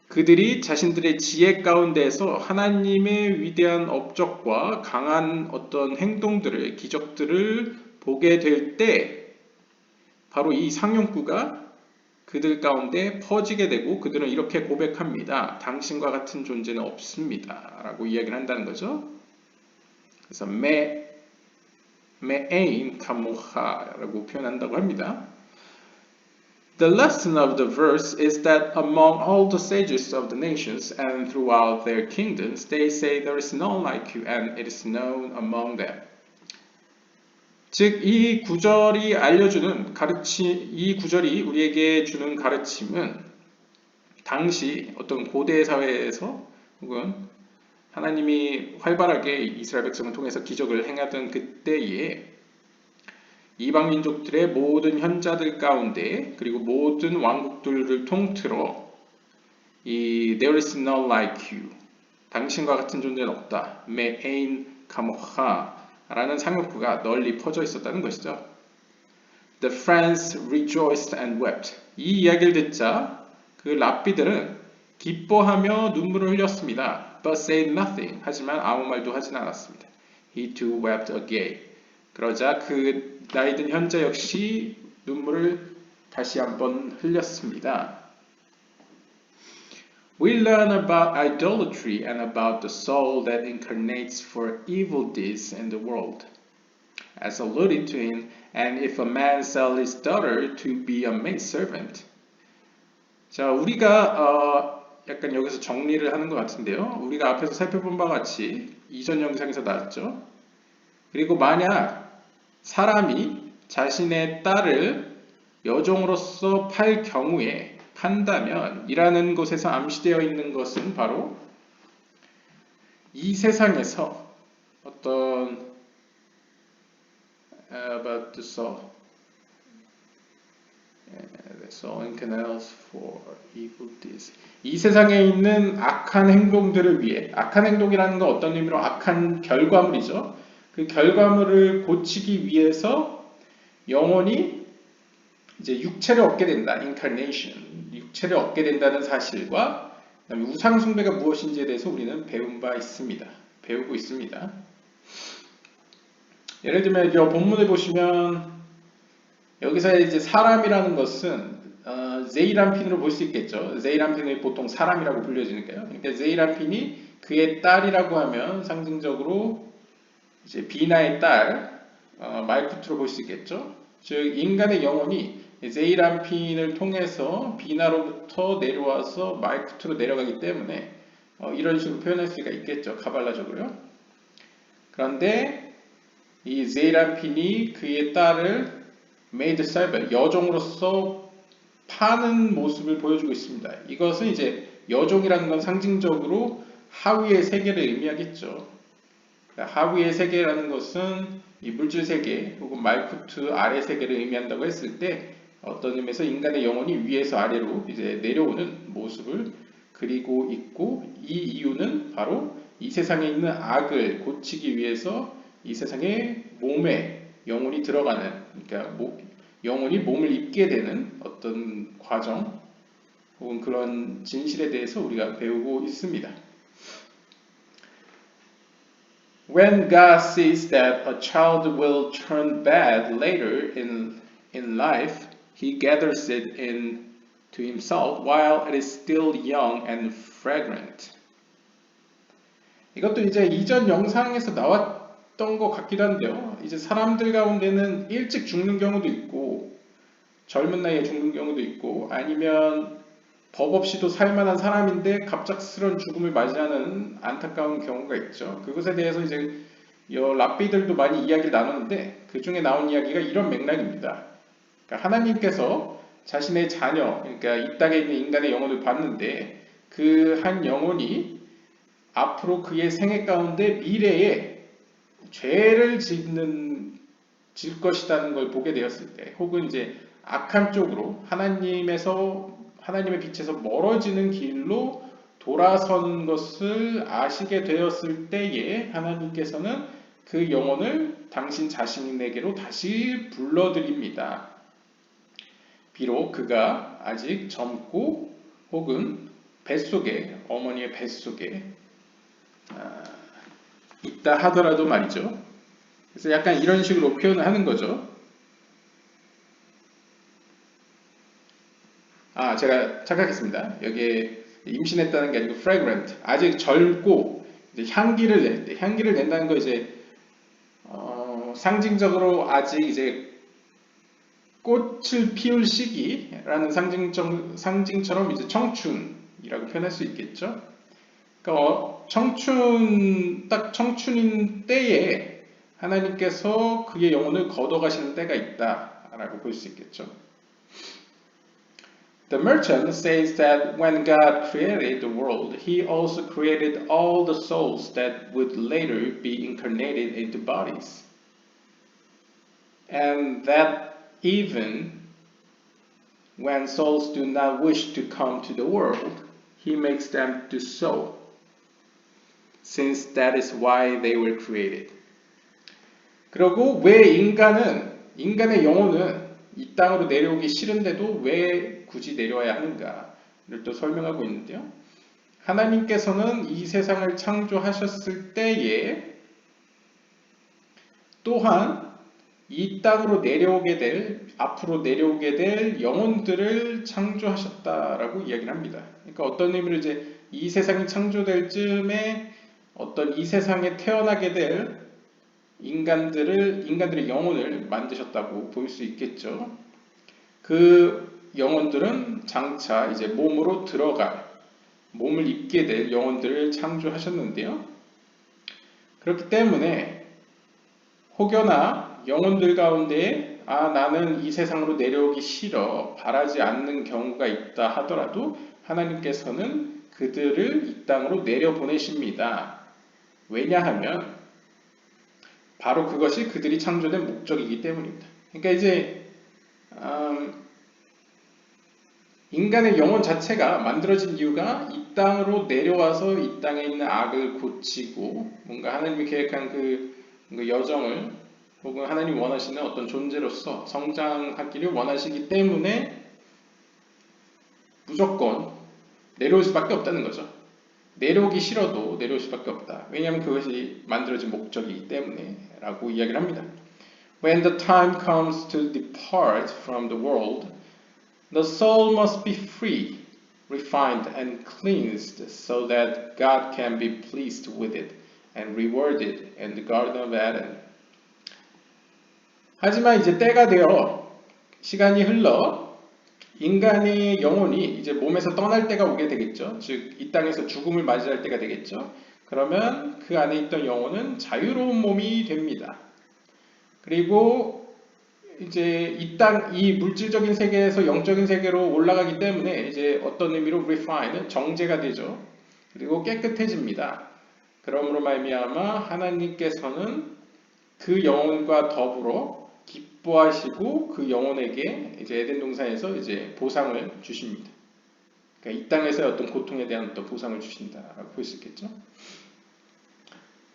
Speaker 1: 그들이 자신들의 지혜 가운데에서 하나님의 위대한 업적과 강한 어떤 행동들을, 기적들을 보게 될 때, 바로 이 상용구가 그들 가운데 퍼지게 되고 그들은 이렇게 고백합니다. 당신과 같은 존재는 없습니다. 라고 이야기를 한다는 거죠. 그래서 메에인 카모하라고 표현한다고 합니다. The lesson of the verse is that among all the sages of the nations and throughout their kingdoms, they say there is none like you and it is known among them. 즉, 이 구절이 우리에게 주는 가르침은 당시 어떤 고대 사회에서 혹은 하나님이 활발하게 이스라엘 백성을 통해서 기적을 행하던 그때에 이방 민족들의 모든 현자들 가운데 그리고 모든 왕국들을 통틀어 이 There is none like you, 당신과 같은 존재는 없다, 메에인 카모하 라는 상용구가 널리 퍼져 있었다는 것이죠. The friends rejoiced and wept. 이 이야기를 듣자 그 랍비들은 기뻐하며 눈물을 흘렸습니다. But said nothing. 하지만 아무 말도 하진 않았습니다. He too wept again. 그러자 그 나이든 현자 역시 눈물을 다시 한번 흘렸습니다. We learn about idolatry and about the soul that incarnates for evil deeds in the world. As alluded to in, and if a man sell his daughter to be a maidservant. 자, 우리가 약간 여기서 정리를 하는 것 같은데요. 우리가 앞에서 살펴본 바와 같이 이전 영상에서 나왔죠. 그리고 만약 사람이 자신의 딸을 여종으로서 팔 경우에 판다면 이라는 것에서 암시되어 있는 것은 바로 이 세상에서 어떤 about the soul and canals for evil deeds. 이 세상에 있는 악한 행동들을 위해, 악한 행동이라는 건 어떤 의미로 악한 결과물이죠. 그 결과물을 고치기 위해서 영혼이 이제 육체를 얻게 된다, incarnation, 육체를 얻게 된다는 사실과 그다음에 우상 숭배가 무엇인지에 대해서 우리는 배우고 있습니다. 예를 들면 이 본문을 보시면 여기서 이제 사람이라는 것은 제이람핀으로 볼 수 있겠죠. 제이람핀이 보통 사람이라고 불려지니까요. 그러니까 제이람핀이 그의 딸이라고 하면 상징적으로 이제 비나의 딸 말쿠트로 볼 수 있겠죠. 즉 인간의 영혼이 제이람핀을 통해서 비나로부터 내려와서 말쿠트로 내려가기 때문에 이런 식으로 표현할 수가 있겠죠. 가발라적으로요. 그런데 이 제이람핀이 그의 딸을 메이드 servant, 여종으로서 파는 모습을 보여주고 있습니다. 이것은 이제 여종이라는 건 상징적으로 하위의 세계를 의미하겠죠. 하위의 세계라는 것은 이 물질 세계 혹은 말쿠트 아래 세계를 의미한다고 했을 때 어떤 의미에서 인간의 영혼이 위에서 아래로 이제 내려오는 모습을 그리고 있고, 이 이유는 바로 이 세상에 있는 악을 고치기 위해서 이 세상에 몸에 영혼이 들어가는, 그러니까 영혼이 몸을 입게 되는 어떤 과정 혹은 그런 진실에 대해서 우리가 배우고 있습니다. When God sees that a child will turn bad later in life, He gathers it into Himself while it is still young and fragrant. 이것도 이제 이전 영상에서 나왔던 것 같기도 한데요. 이제 사람들 가운데는 일찍 죽는 경우도 있고, 젊은 나이에 죽는 경우도 있고, 아니면 법 없이도 살만한 사람인데 갑작스런 죽음을 맞이하는 안타까운 경우가 있죠. 그것에 대해서 이제 랍비들도 많이 이야기를 나누는데 그 중에 나온 이야기가 이런 맥락입니다. 그러니까 하나님께서 자신의 자녀, 그러니까 이 땅에 있는 인간의 영혼을 봤는데 그 한 영혼이 앞으로 그의 생애 가운데 미래에 죄를 질 것이라는 걸 보게 되었을 때, 혹은 이제 악한 쪽으로 하나님의 빛에서 멀어지는 길로 돌아선 것을 아시게 되었을 때에 하나님께서는 그 영혼을 당신 자신에게로 다시 불러들입니다. 비록 그가 아직 젊고 혹은 어머니의 뱃속에 있다 하더라도 말이죠. 그래서 약간 이런 식으로 표현을 하는 거죠. 제가 착각했습니다. 여기에 임신했다는 게 아니고 fragrant, 아직 젊고 이제 향기를 낼 때, 향기를 낸다는 거 이제 상징적으로 아직 이제 꽃을 피울 시기라는 상징처럼 이제 청춘이라고 표현할 수 있겠죠. 그러니까 딱 청춘인 때에 하나님께서 그의 영혼을 걷어가시는 때가 있다라고 볼 수 있겠죠. The merchant says that when God created the world, He also created all the souls that would later be incarnated into bodies. And that even when souls do not wish to come to the world, He makes them do so, since that is why they were created. 그리고 왜 인간의 영혼은 이 땅으로 내려오기 싫은데도 왜 굳이 내려와야 하는가를 또 설명하고 있는데요. 하나님께서는 이 세상을 창조하셨을 때에 또한 이 땅으로 앞으로 내려오게 될 영혼들을 창조하셨다라고 이야기를 합니다. 그러니까 어떤 의미로 이제 이 세상이 창조될 즈음에 어떤 이 세상에 태어나게 될 인간들의 영혼을 만드셨다고 볼 수 있겠죠. 그 영혼들은 장차 이제 몸을 입게 될 영혼들을 창조하셨는데요. 그렇기 때문에 혹여나 영혼들 가운데 나는 이 세상으로 내려오기 싫어 바라지 않는 경우가 있다 하더라도 하나님께서는 그들을 이 땅으로 내려보내십니다. 왜냐하면 바로 그것이 그들이 창조된 목적이기 때문입니다. 그러니까 이제 인간의 영혼 자체가 만들어진 이유가 이 땅으로 내려와서 이 땅에 있는 악을 고치고 뭔가 하나님이 계획한 그 여정을 혹은 하나님이 원하시는 어떤 존재로서 성장하기를 원하시기 때문에 무조건 내려올 수밖에 없다는 거죠. 내려오기 싫어도 내려올 수밖에 없다. 왜냐하면 그것이 만들어진 목적이기 때문에 라고 이야기를 합니다. When the time comes to depart from the world, the soul must be free, refined and cleansed so that God can be pleased with it and reward it in the Garden of Eden. 하지만 이제 때가 되어 시간이 흘러 인간의 영혼이 이제 몸에서 떠날 때가 오게 되겠죠. 즉, 이 땅에서 죽음을 맞이할 때가 되겠죠. 그러면 그 안에 있던 영혼은 자유로운 몸이 됩니다. 그리고 이제 이 물질적인 세계에서 영적인 세계로 올라가기 때문에 이제 어떤 의미로 refine, 정제가 되죠. 그리고 깨끗해집니다. 그러므로 말미암아 하나님께서는 그 영혼과 더불어 기뻐하시고 그 영혼에게 이제 에덴 동산에서 이제 보상을 주십니다. 그러니까 이 땅에서의 어떤 고통에 대한 어떤 보상을 주신다라고 볼 수 있겠죠.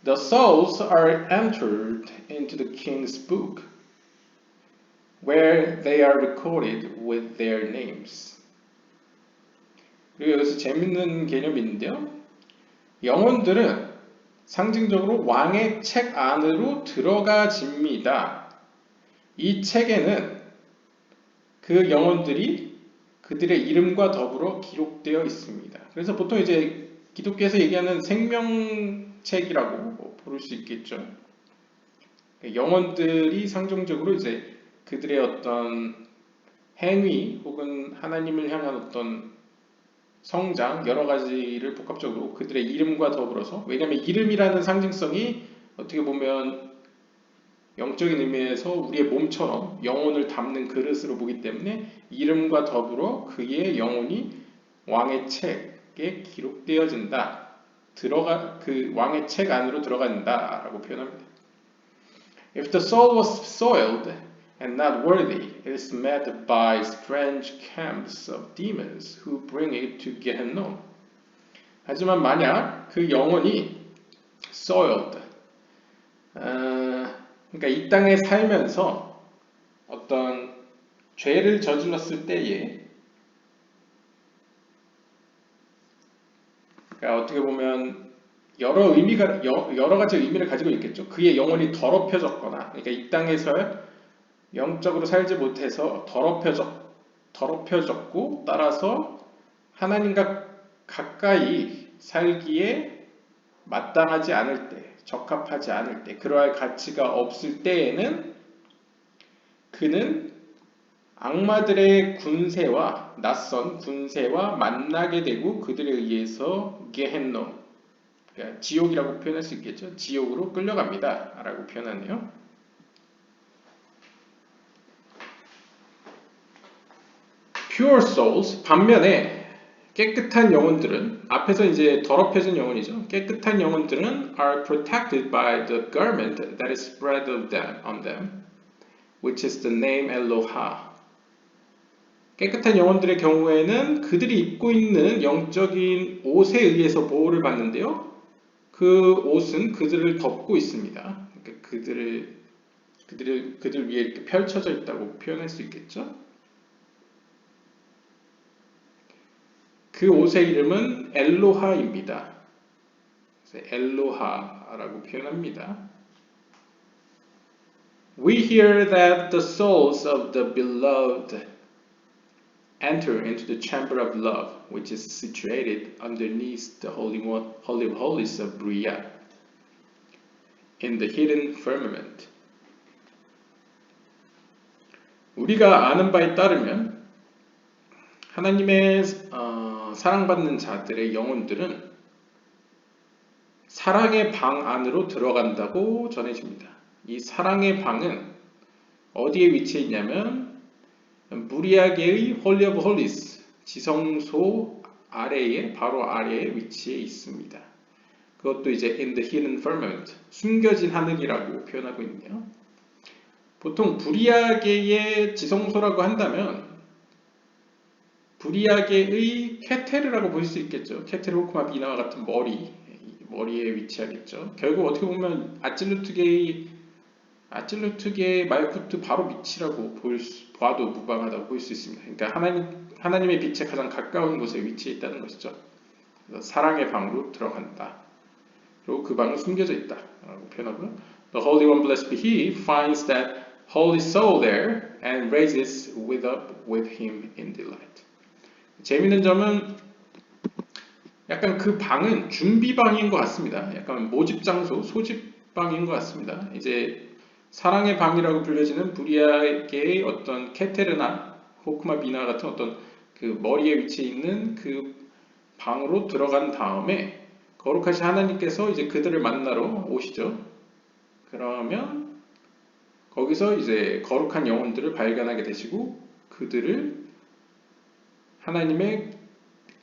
Speaker 1: The souls are entered into the king's book, where they are recorded with their names. 그리고 여기서 재밌는 개념이 있는데요. 영혼들은 상징적으로 왕의 책 안으로 들어가집니다. 이 책에는 그 영혼들이 그들의 이름과 더불어 기록되어 있습니다. 그래서 보통 이제 기독교에서 얘기하는 생명책이라고 부를 수 있겠죠. 영혼들이 상징적으로 이제 그들의 어떤 행위 혹은 하나님을 향한 어떤 성장, 여러 가지를 복합적으로 그들의 이름과 더불어서, 왜냐하면 이름이라는 상징성이 어떻게 보면 영적인 의미에서 우리의 몸처럼 영혼을 담는 그릇으로 보기 때문에 이름과 더불어 그의 영혼이 왕의 책에 기록되어진다. 그 왕의 책 안으로 들어간다라고 표현합니다. If the soul was soiled and not worthy, it is met by strange camps of demons who bring it to Gehennom. 하지만 만약 그 영혼이 soiled, 그러니까 이 땅에 살면서 어떤 죄를 저질렀을 때에, 그러니까 어떻게 보면 여러 가지 의미를 가지고 있겠죠. 그의 영혼이 더럽혀졌거나, 그러니까 이 땅에서 영적으로 살지 못해서 더럽혀졌고, 따라서 하나님과 가까이 살기에 마땅하지 않을 때, 적합하지 않을 때, 그러할 가치가 없을 때에는 그는 악마들의 군세와 낯선 군세와 만나게 되고 그들에 의해서 게헨놈, 그러니까 지옥이라고 표현할 수 있겠죠. 지옥으로 끌려갑니다 라고 표현하네요. Pure souls, 반면에 깨끗한 영혼들은, 앞에서 이제 더럽혀진 영혼이죠. 깨끗한 영혼들은 are protected by the garment that is spread on them, which is the name Eloha. 깨끗한 영혼들의 경우에는 그들이 입고 있는 영적인 옷에 의해서 보호를 받는데요. 그 옷은 그들을 덮고 있습니다. 그러니까 그들 위에 이렇게 펼쳐져 있다고 표현할 수 있겠죠. 그 옷의 이름은 엘로하입니다. 엘로하라고 표현합니다. We hear that the souls of the beloved enter into the chamber of love, which is situated underneath the holy of holies of Bria, in the hidden firmament. 우리가 아는 바에 따르면 하나님의 사랑받는 자들의 영혼들은 사랑의 방 안으로 들어간다고 전해집니다. 이 사랑의 방은 어디에 위치해 있냐면 무리아게의 홀리 오브 홀리스, 지성소 아래에, 바로 아래에 위치해 있습니다. 그것도 이제 in the hidden firmament, 숨겨진 하늘이라고 표현하고 있네요. 보통 부리아게의 지성소라고 한다면 부리아게의 케테르라고 볼 수 있겠죠. 케테르 호크마 비나와 같은 머리에 위치하겠죠. 결국 어떻게 보면 아찔루트계의 말쿠트 바로 밑이라고 봐도 무방하다고 볼 수 있습니다. 그러니까 하나님의 빛에 가장 가까운 곳에 위치해 있다는 것이죠. 그래서 사랑의 방으로 들어간다. 그리고 그 방은 숨겨져 있다라고 표현하고요. The Holy One, blessed be He, finds that holy soul there and raises up with him in delight. 재미있는 점은 약간 그 방은 준비방인 것 같습니다. 약간 모집 장소, 소집방인 것 같습니다. 이제 사랑의 방이라고 불려지는 부리아게의 어떤 케테르나 호크마 비나 같은 어떤 그 머리에 위치해 있는 그 방으로 들어간 다음에 거룩하신 하나님께서 이제 그들을 만나러 오시죠. 그러면 거기서 이제 거룩한 영혼들을 발견하게 되시고 그들을 하나님의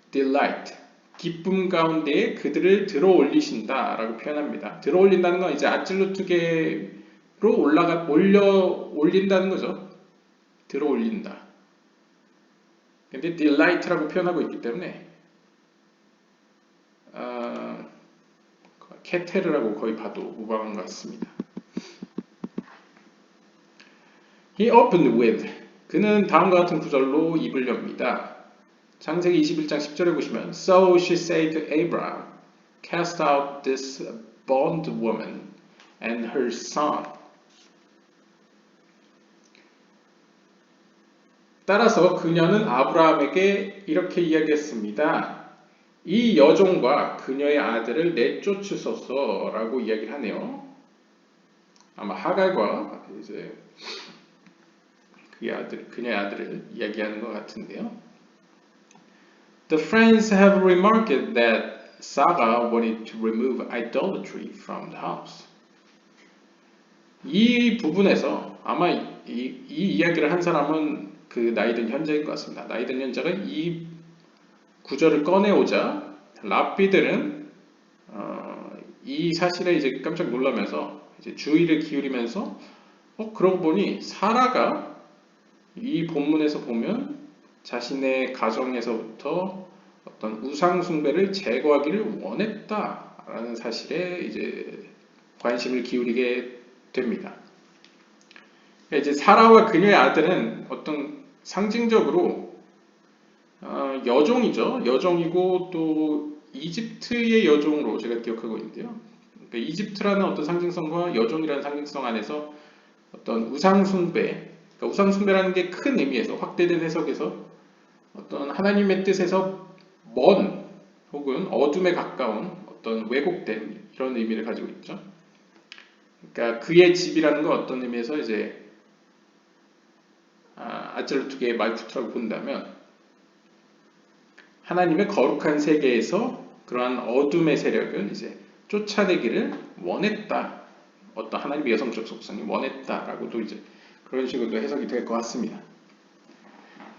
Speaker 1: delight, 기쁨 가운데에 그들을 들어 올리신다라고 표현합니다. 들어 올린다는 건 이제 아찔루트계로 올린다는 거죠. 들어 올린다. 근데 delight라고 표현하고 있기 때문에 케테르라고 거의 봐도 무방한 것 같습니다. He opened with, 그는 다음과 같은 구절로 입을 엽니다. 창세기 21장 10절에 보시면 So she said to Abraham, Cast out this bondwoman and her son. 따라서 그녀는 아브라함에게 이렇게 이야기했습니다. 이 여종과 그녀의 아들을 내쫓으소서라고 이야기를 하네요. 아마 하갈과 이제 그녀의 아들을 이야기하는 것 같은데요. The friends have remarked that Sarah wanted to remove idolatry from the house. 이 부분에서 아마 이 이야기를 한 사람은 그 나이든 현자인 것 같습니다. 나이든 현자가 이 구절을 꺼내오자 랍비들은 이 사실에 이제 깜짝 놀라면서 이제 주의를 기울이면서 그러고 보니 사라가 이 본문에서 보면 자신의 가정에서부터 어떤 우상 숭배를 제거하기를 원했다라는 사실에 이제 관심을 기울이게 됩니다. 이제 사라와 그녀의 아들은 어떤 상징적으로 여종이죠. 여종이고 또 이집트의 여종으로 제가 기억하고 있는데요. 그러니까 이집트라는 어떤 상징성과 여종이라는 상징성 안에서 어떤 우상숭배, 그러니까 우상숭배라는 게 큰 의미에서 확대된 해석에서 어떤 하나님의 뜻에서 먼 혹은 어둠에 가까운 어떤 왜곡된 이런 의미를 가지고 있죠. 그러니까 그의 집이라는 건 어떤 의미에서 이제 아즈르투게의 말쿠트라고 본다면 하나님의 거룩한 세계에서 그러한 어둠의 세력을 이제 쫓아내기를 원했다. 어떤 하나님의 여성적 속성이 원했다라고도 이제 그런 식으로도 해석이 될 것 같습니다.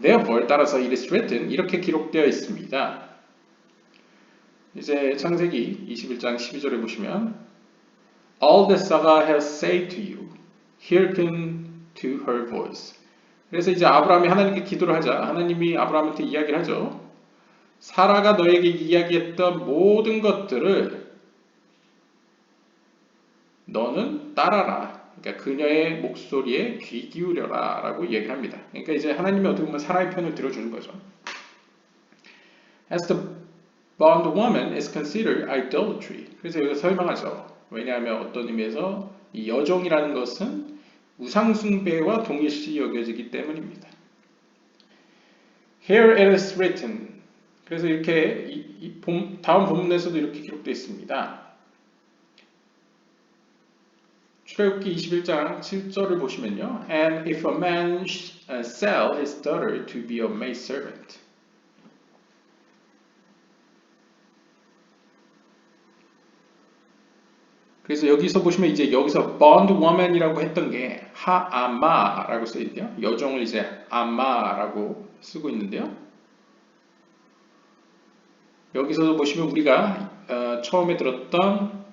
Speaker 1: Therefore, 따라서 it is written 이렇게 기록되어 있습니다. 이제 창세기 21장 12절에 보시면 All that Sarah has said to you, hearken to her voice. 그래서 이제 아브라함이 하나님께 기도를 하자 하나님이 아브라함한테 이야기를 하죠. 사라가 너에게 이야기했던 모든 것들을 너는 따라라. 그러니까 그녀의 목소리에 귀 기울여라 라고 얘기를 합니다. 그러니까 이제 하나님이 어떻게 보면 사라의 편을 들어주는 거죠. As the bondwoman is considered idolatry. 그래서 여기서 설명하죠. 왜냐하면 어떤 의미에서 이 여종이라는 것은 우상숭배와 동일시 여겨지기 때문입니다. Here it is written. 그래서 이렇게 다음 본문에서도 이렇게 기록되어 있습니다. 출애굽기 21장 7절을 보시면요. And if a man sell his daughter to be a maidservant. 그래서 여기서 보시면 이제 여기서 bondwoman이라고 했던 게 하아마라고 쓰여 있는데요. 여종을 이제 아마라고 쓰고 있는데요. 여기서도 보시면 우리가 처음에 들었던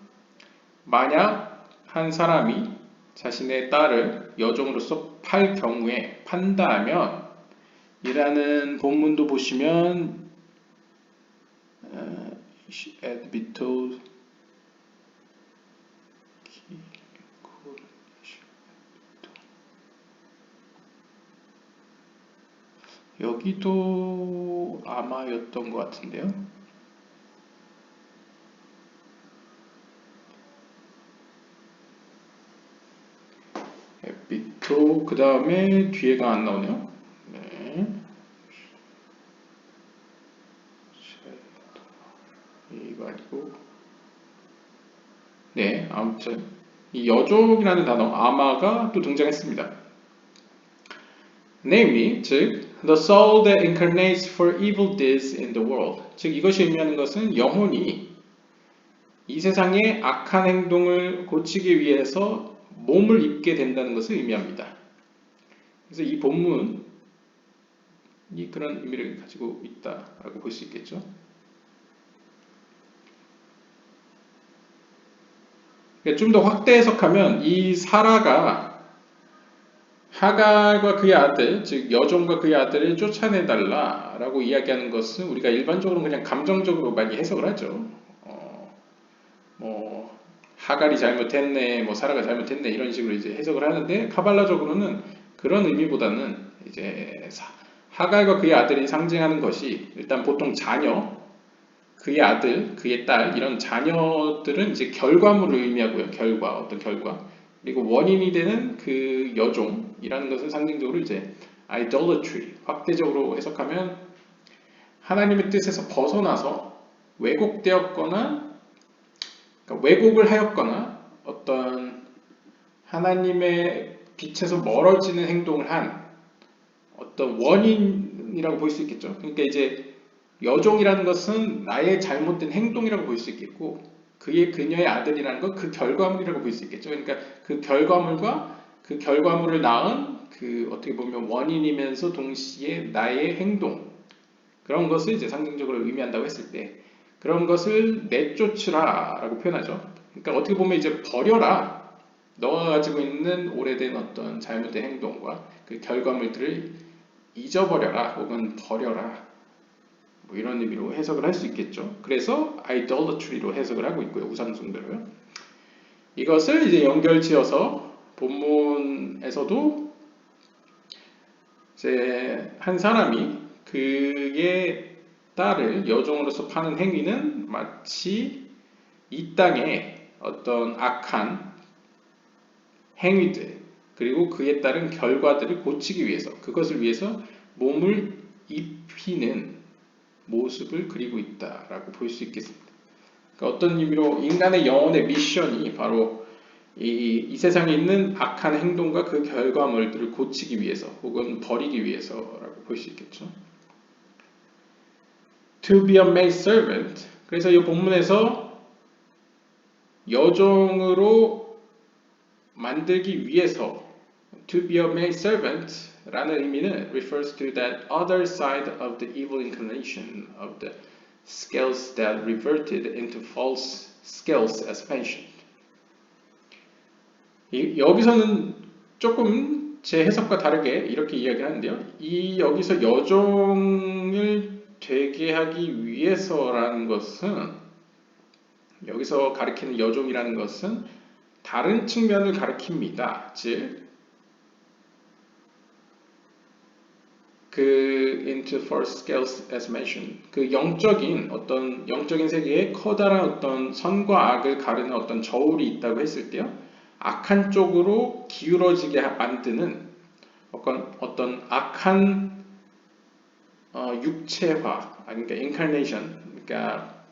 Speaker 1: 만약 한 사람이 자신의 딸을 여종으로서 팔 경우에 판다면 이라는 본문도 보시면 여기도 아마였던 것 같은데요. 에피토 그 다음에 뒤에가 안 나오네요. 네. 이거 아니고 네 아무튼 이 여종이라는 단어 아마가 또 등장했습니다. Namely, 즉 the soul that incarnates for evil deeds in the world. 즉 이것이 의미하는 것은 영혼이 이 세상의 악한 행동을 고치기 위해서 몸을 입게 된다는 것을 의미합니다. 그래서 이 본문이 그런 의미를 가지고 있다라고 볼 수 있겠죠. 좀 더 확대 해석하면 이 사라가 하갈과 그의 아들, 즉 여종과 그의 아들을 쫓아내달라라고 이야기하는 것은 우리가 일반적으로 그냥 감정적으로 많이 해석을 하죠. 뭐 하갈이 잘못했네, 뭐 사라가 잘못했네 이런 식으로 이제 해석을 하는데 카발라적으로는 그런 의미보다는 이제 하갈과 그의 아들이 상징하는 것이 일단 보통 자녀, 그의 아들, 그의 딸 이런 자녀들은 이제 결과물을 의미하고요. 어떤 결과. 그리고 원인이 되는 그 여종이라는 것은 상징적으로 이제 idolatry, 확대적으로 해석하면 하나님의 뜻에서 벗어나서 왜곡되었거나 그러니까 왜곡을 하였거나 어떤 하나님의 빛에서 멀어지는 행동을 한 어떤 원인이라고 볼 수 있겠죠. 그러니까 이제 여종이라는 것은 나의 잘못된 행동이라고 볼 수 있겠고 그녀의 아들이라는 건 그 결과물이라고 볼 수 있겠죠. 그러니까 그 결과물과 그 결과물을 낳은 그 어떻게 보면 원인이면서 동시에 나의 행동 그런 것을 이제 상징적으로 의미한다고 했을 때 그런 것을 내쫓으라 라고 표현하죠. 그러니까 어떻게 보면 이제 버려라. 너가 가지고 있는 오래된 어떤 잘못된 행동과 그 결과물들을 잊어버려라 혹은 버려라. 뭐 이런 의미로 해석을 할 수 있겠죠. 그래서 idolatry로 해석을 하고 있고요. 우상숭배로요. 이것을 이제 연결지어서 본문에서도 이제 한 사람이 그의 딸을 여종으로서 파는 행위는 마치 이 땅에 어떤 악한 행위들 그리고 그에 따른 결과들을 고치기 위해서 그것을 위해서 몸을 입히는 모습을 그리고 있다라고 볼 수 있겠습니다. 그러니까 어떤 의미로 인간의 영혼의 미션이 바로 이 세상에 있는 악한 행동과 그 결과물들을 고치기 위해서 혹은 버리기 위해서라고 볼 수 있겠죠. To be a maid servant. 그래서 이 본문에서 여종으로 만들기 위해서 to be a maid servant 라는 의미는 refers to that other side of the evil inclination of the scales that reverted into false scales as mentioned. 여기서는 조금 제 해석과 다르게 이렇게 이야기를 하는데요. 여기서 여종을 되게 하기 위해서라는 것은 여기서 가리키는 여종이라는 것은 다른 측면을 가리킵니다. 즉, 그 into false scales as mentioned 그 영적인 세계에 커다란 어떤 선과 악을 가르는 어떤 저울이 있다고 했을 때요. 악한 쪽으로 기울어지게 만드는 어떤 악한 육체화, 그러니까 incarnation, 그러니까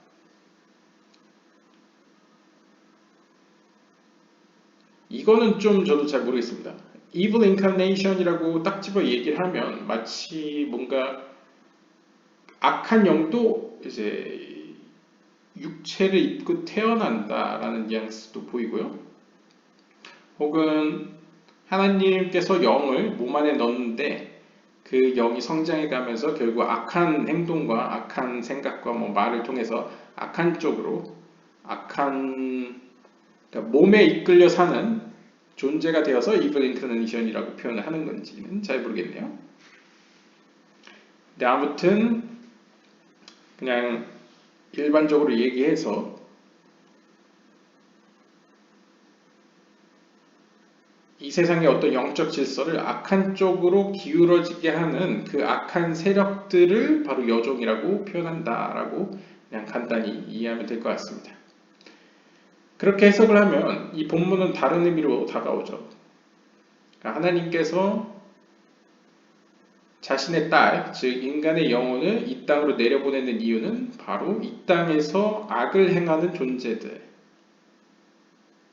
Speaker 1: 이거는 좀 저도 잘 모르겠습니다. evil incarnation이라고 딱 집어 얘기를 하면 마치 뭔가 악한 영도 이제 육체를 입고 태어난다라는 뉘앙스도 보이고요. 혹은 하나님께서 영을 몸 안에 넣는데 그 영이 성장해 가면서 결국 악한 행동과 악한 생각과 뭐 말을 통해서 악한 쪽으로 그러니까 몸에 이끌려 사는 존재가 되어서 evil inclination이라고 표현을 하는 건지는 잘 모르겠네요. 근데 아무튼 그냥 일반적으로 얘기해서 이 세상의 어떤 영적 질서를 악한 쪽으로 기울어지게 하는 그 악한 세력들을 바로 여종이라고 표현한다라고 그냥 간단히 이해하면 될 것 같습니다. 그렇게 해석을 하면 이 본문은 다른 의미로 다가오죠. 그러니까 하나님께서 자신의 딸, 즉 인간의 영혼을 이 땅으로 내려보내는 이유는 바로 이 땅에서 악을 행하는 존재들,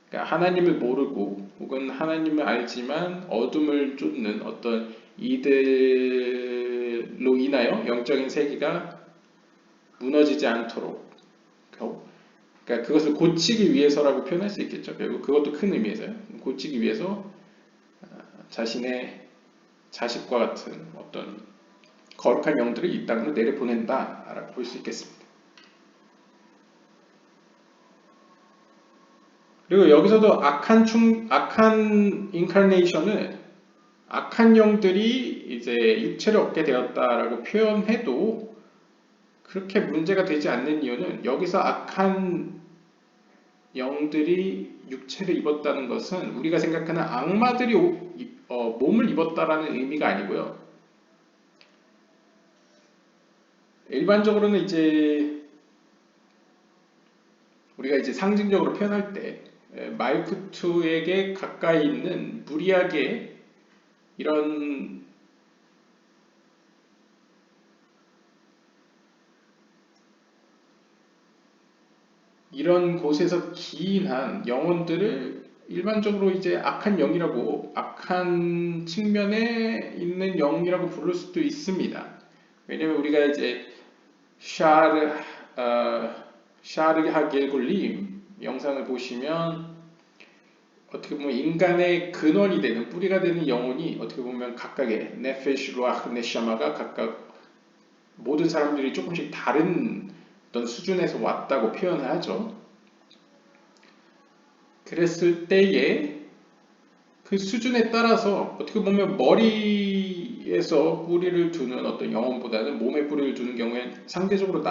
Speaker 1: 그러니까 하나님을 모르고 혹은 하나님을 알지만 어둠을 쫓는 어떤 이들로 인하여 영적인 세계가 무너지지 않도록 그러니까 그것을 고치기 위해서라고 표현할 수 있겠죠. 결국 그것도 큰 의미에서요. 고치기 위해서 자신의 자식과 같은 어떤 거룩한 영들을 이 땅으로 내려보낸다라고 볼 수 있겠습니다. 그리고 여기서도 악한 인카네이션을 악한 영들이 이제 육체를 얻게 되었다라고 표현해도 그렇게 문제가 되지 않는 이유는 여기서 악한 영들이 육체를 입었다는 것은 우리가 생각하는 악마들이 몸을 입었다라는 의미가 아니고요. 일반적으로는 이제 우리가 이제 상징적으로 표현할 때 말쿠투에게 가까이 있는 무리하게 이런 곳에서 기인한 영혼들을 일반적으로 이제 악한 영이라고 악한 측면에 있는 영이라고 부를 수도 있습니다. 왜냐면 우리가 이제 샤르 샤르 하길굴님 영상을 보시면 어떻게 보면 인간의 근원이 되는 뿌리가 되는 영혼이 어떻게 보면 각각의 네페시, 루아흐, 네샤마가 각각 모든 사람들이 조금씩 다른 어떤 수준에서 왔다고 표현을 하죠. 그랬을 때에 그 수준에 따라서 어떻게 보면 머리에서 뿌리를 두는 어떤 영혼보다는 몸에 뿌리를 두는 경우엔 상대적으로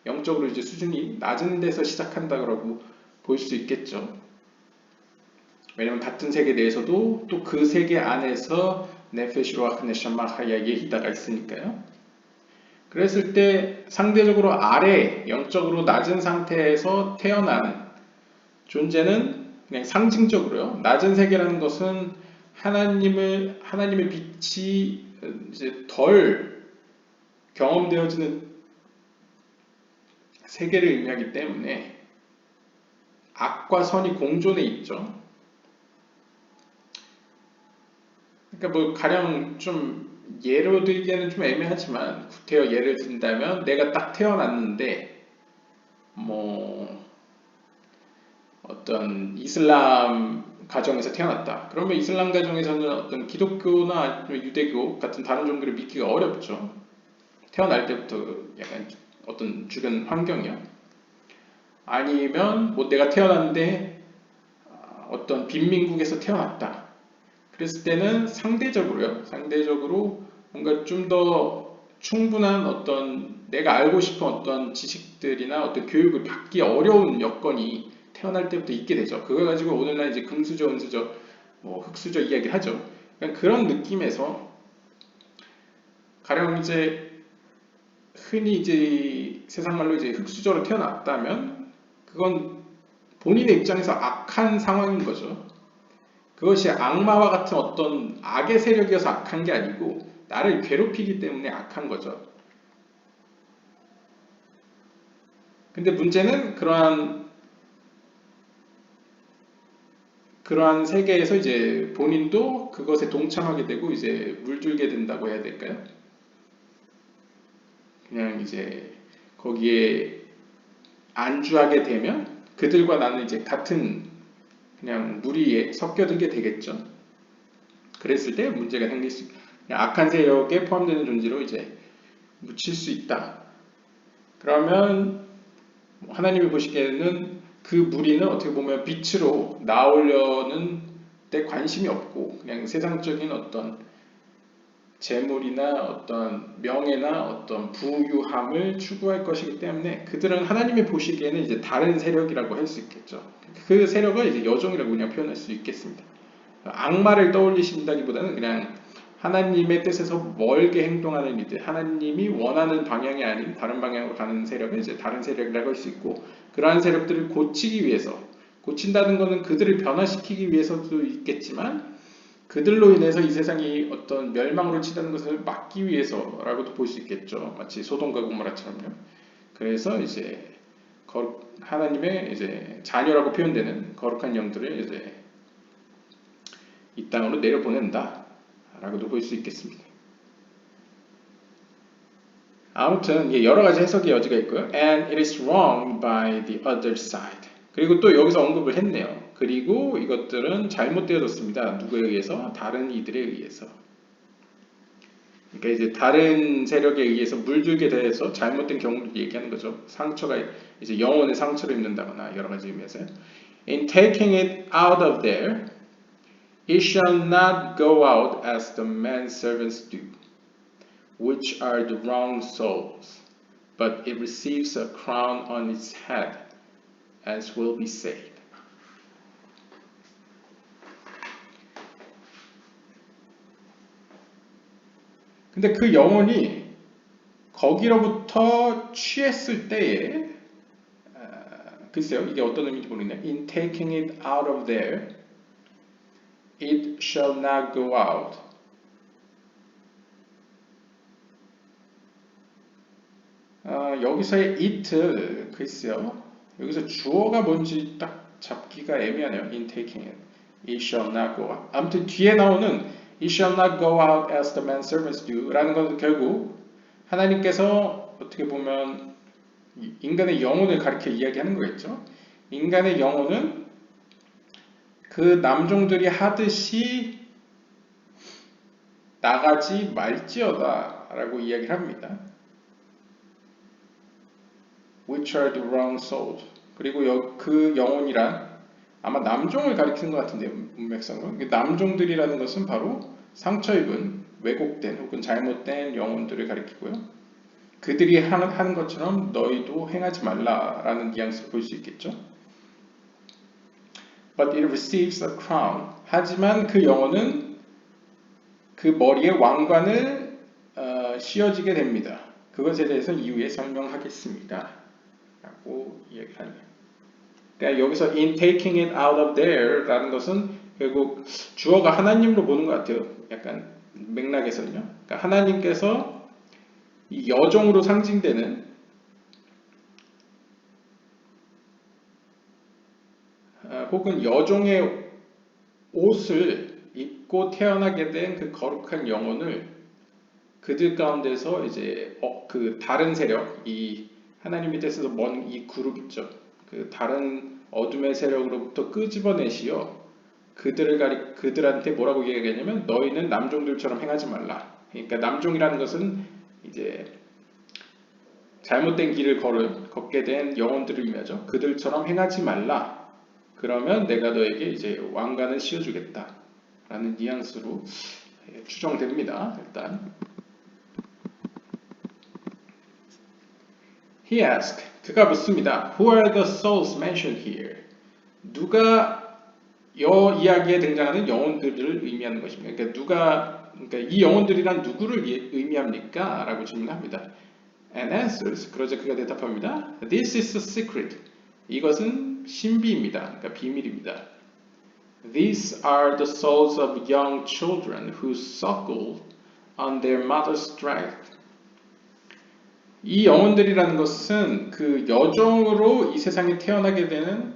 Speaker 1: 영적으로 이제 수준이 낮은 데서 시작한다고 볼 수 있겠죠. 왜냐면 같은 세계 내에서도 또 그 세계 안에서 네페시로와 네샤마 하야 예히다가 있으니까요. 그랬을 때 상대적으로 아래 영적으로 낮은 상태에서 태어나는 존재는 그냥 상징적으로요. 낮은 세계라는 것은 하나님의 빛이 이제 덜 경험되어지는 세계를 의미하기 때문에 악과 선이 공존해 있죠. 그러니까 뭐 가령 좀 예로 들기에는 좀 애매하지만 구태여 예를 든다면 내가 딱 태어났는데 뭐 어떤 이슬람 가정에서 태어났다. 그러면 이슬람 가정에서는 어떤 기독교나 유대교 같은 다른 종교를 믿기가 어렵죠. 태어날 때부터 약간 어떤 주변 환경이요. 아니면 뭐 내가 태어났는데 어떤 빈민국에서 태어났다. 그랬을 때는 상대적으로요. 상대적으로 뭔가 좀 더 충분한 어떤 내가 알고 싶은 어떤 지식들이나 어떤 교육을 받기 어려운 여건이 태어날 때부터 있게 되죠. 그걸 가지고 오늘날 이제 금수저, 은수저, 뭐 흙수저 이야기를 하죠. 그런 느낌에서 가령 이제 흔히 이제 세상 말로 이제 흙수저로 태어났다면 그건 본인의 입장에서 악한 상황인 거죠. 그것이 악마와 같은 어떤 악의 세력이어서 악한 게 아니고 나를 괴롭히기 때문에 악한 거죠. 근데 문제는 그러한 세계에서 이제 본인도 그것에 동참하게 되고 이제 물들게 된다고 해야 될까요? 그냥 이제 거기에 안주하게 되면 그들과 나는 이제 같은 그냥 무리에 섞여들게 되겠죠. 그랬을 때 문제가 생길 수, 악한 세력에 포함되는 존재로 이제 묻힐 수 있다. 그러면 하나님이 보시기에는 그 무리는 어떻게 보면 빛으로 나오려는 데 관심이 없고 그냥 세상적인 어떤 재물이나 어떤 명예나 어떤 부유함을 추구할 것이기 때문에 그들은 하나님이 보시기에는 이제 다른 세력이라고 할 수 있겠죠. 그 세력을 이제 여종이라고 그냥 표현할 수 있겠습니다. 악마를 떠올리신다기보다는 그냥 하나님의 뜻에서 멀게 행동하는 이들, 하나님이 원하는 방향이 아닌 다른 방향으로 가는 세력은 이제 다른 세력이라고 할 수 있고, 그러한 세력들을 고치기 위해서, 고친다는 것은 그들을 변화시키기 위해서도 있겠지만, 그들로 인해서 이 세상이 어떤 멸망으로 치닫는 것을 막기 위해서라고도 볼 수 있겠죠. 마치 소돔과 고모라처럼요. 그래서 이제 하나님의 이제 자녀라고 표현되는 거룩한 영들을 이제 이 땅으로 내려보낸다 라고도 볼 수 있겠습니다. 아무튼 여러 가지 해석의 여지가 있고요. And it is wrong by the other side. 그리고 또 여기서 언급을 했네요. 그리고 이것들은 잘못되어졌습니다. 누구에 의해서? 다른 이들에 의해서. 그러니까 이제 다른 세력에 의해서 물들게 돼서 잘못된 경우를 얘기하는 거죠. 상처가 이제 영혼의 상처를 입는다거나 여러 가지 의미에서요. In taking it out of there, it shall not go out as the manservants do, which are the wrong souls, but it receives a crown on its head, as will be saved. 근데 그 영혼이 거기로부터 취했을 때에 글쎄요, 이게 어떤 의미인지 모르겠네요. In taking it out of there, it shall not go out. 여기서의 it, 글쎄요. 여기서 주어가 뭔지 딱 잡기가 애매하네요. In taking it, it shall not go out. 아무튼 뒤에 나오는 it shall not go out as the manservants do 라는 것은 결국 하나님께서 어떻게 보면 인간의 영혼을 가리켜 이야기하는 거겠죠. 인간의 영혼은 그 남종들이 하듯이 나가지 말지어다 라고 이야기를 합니다. Which are the wrong souls. 그리고 그 영혼이란 아마 남종을 가리키는 것 같은데요. 문맥상으로. 남종들이라는 것은 바로 상처 입은 왜곡된 혹은 잘못된 영혼들을 가리키고요. 그들이 하는 것처럼 너희도 행하지 말라라는 뉘앙스를 볼 수 있겠죠. But it receives a crown. 하지만 그 영혼은 그 머리에 왕관을 씌워지게 됩니다. 그것에 대해서는 이후에 설명하겠습니다. 라고 이야기하네요. 그러니까 여기서 in taking it out of there 라는 것은 결국 주어가 하나님으로 보는 것 같아요. 약간 맥락에서는요. 그러니까 하나님께서 이 여종으로 상징되는 혹은 여종의 옷을 입고 태어나게 된 그 거룩한 영혼을 그들 가운데서 이제 그 다른 세력, 이 하나님 밑에서 먼 이 그룹 있죠. 그 다른 어둠의 세력으로부터 끄집어내시어 그들한테 뭐라고 얘기하냐면 너희는 남종들처럼 행하지 말라. 그러니까 남종이라는 것은 이제 잘못된 길을 걷게 된 영혼들을 의미하죠. 그들처럼 행하지 말라. 그러면 내가 너에게 이제 왕관을 씌워주겠다. 라는 뉘앙스로 추정됩니다. 일단 He asked, 그가 묻습니다. Who are the souls mentioned here? 누가 이야기에 등장하는 영혼들을 의미하는 것입니다. 그러니까 이 영혼들이란 누구를 의미합니까? 라고 질문합니다. And answers, 그러자 그가 대답합니다. This is a secret. 이것은 신비입니다. 그러니까 비밀입니다. These are the souls of young children who suckle on their mother's strength. 이 영혼들이라는 것은 그 여종으로 이 세상에 태어나게 되는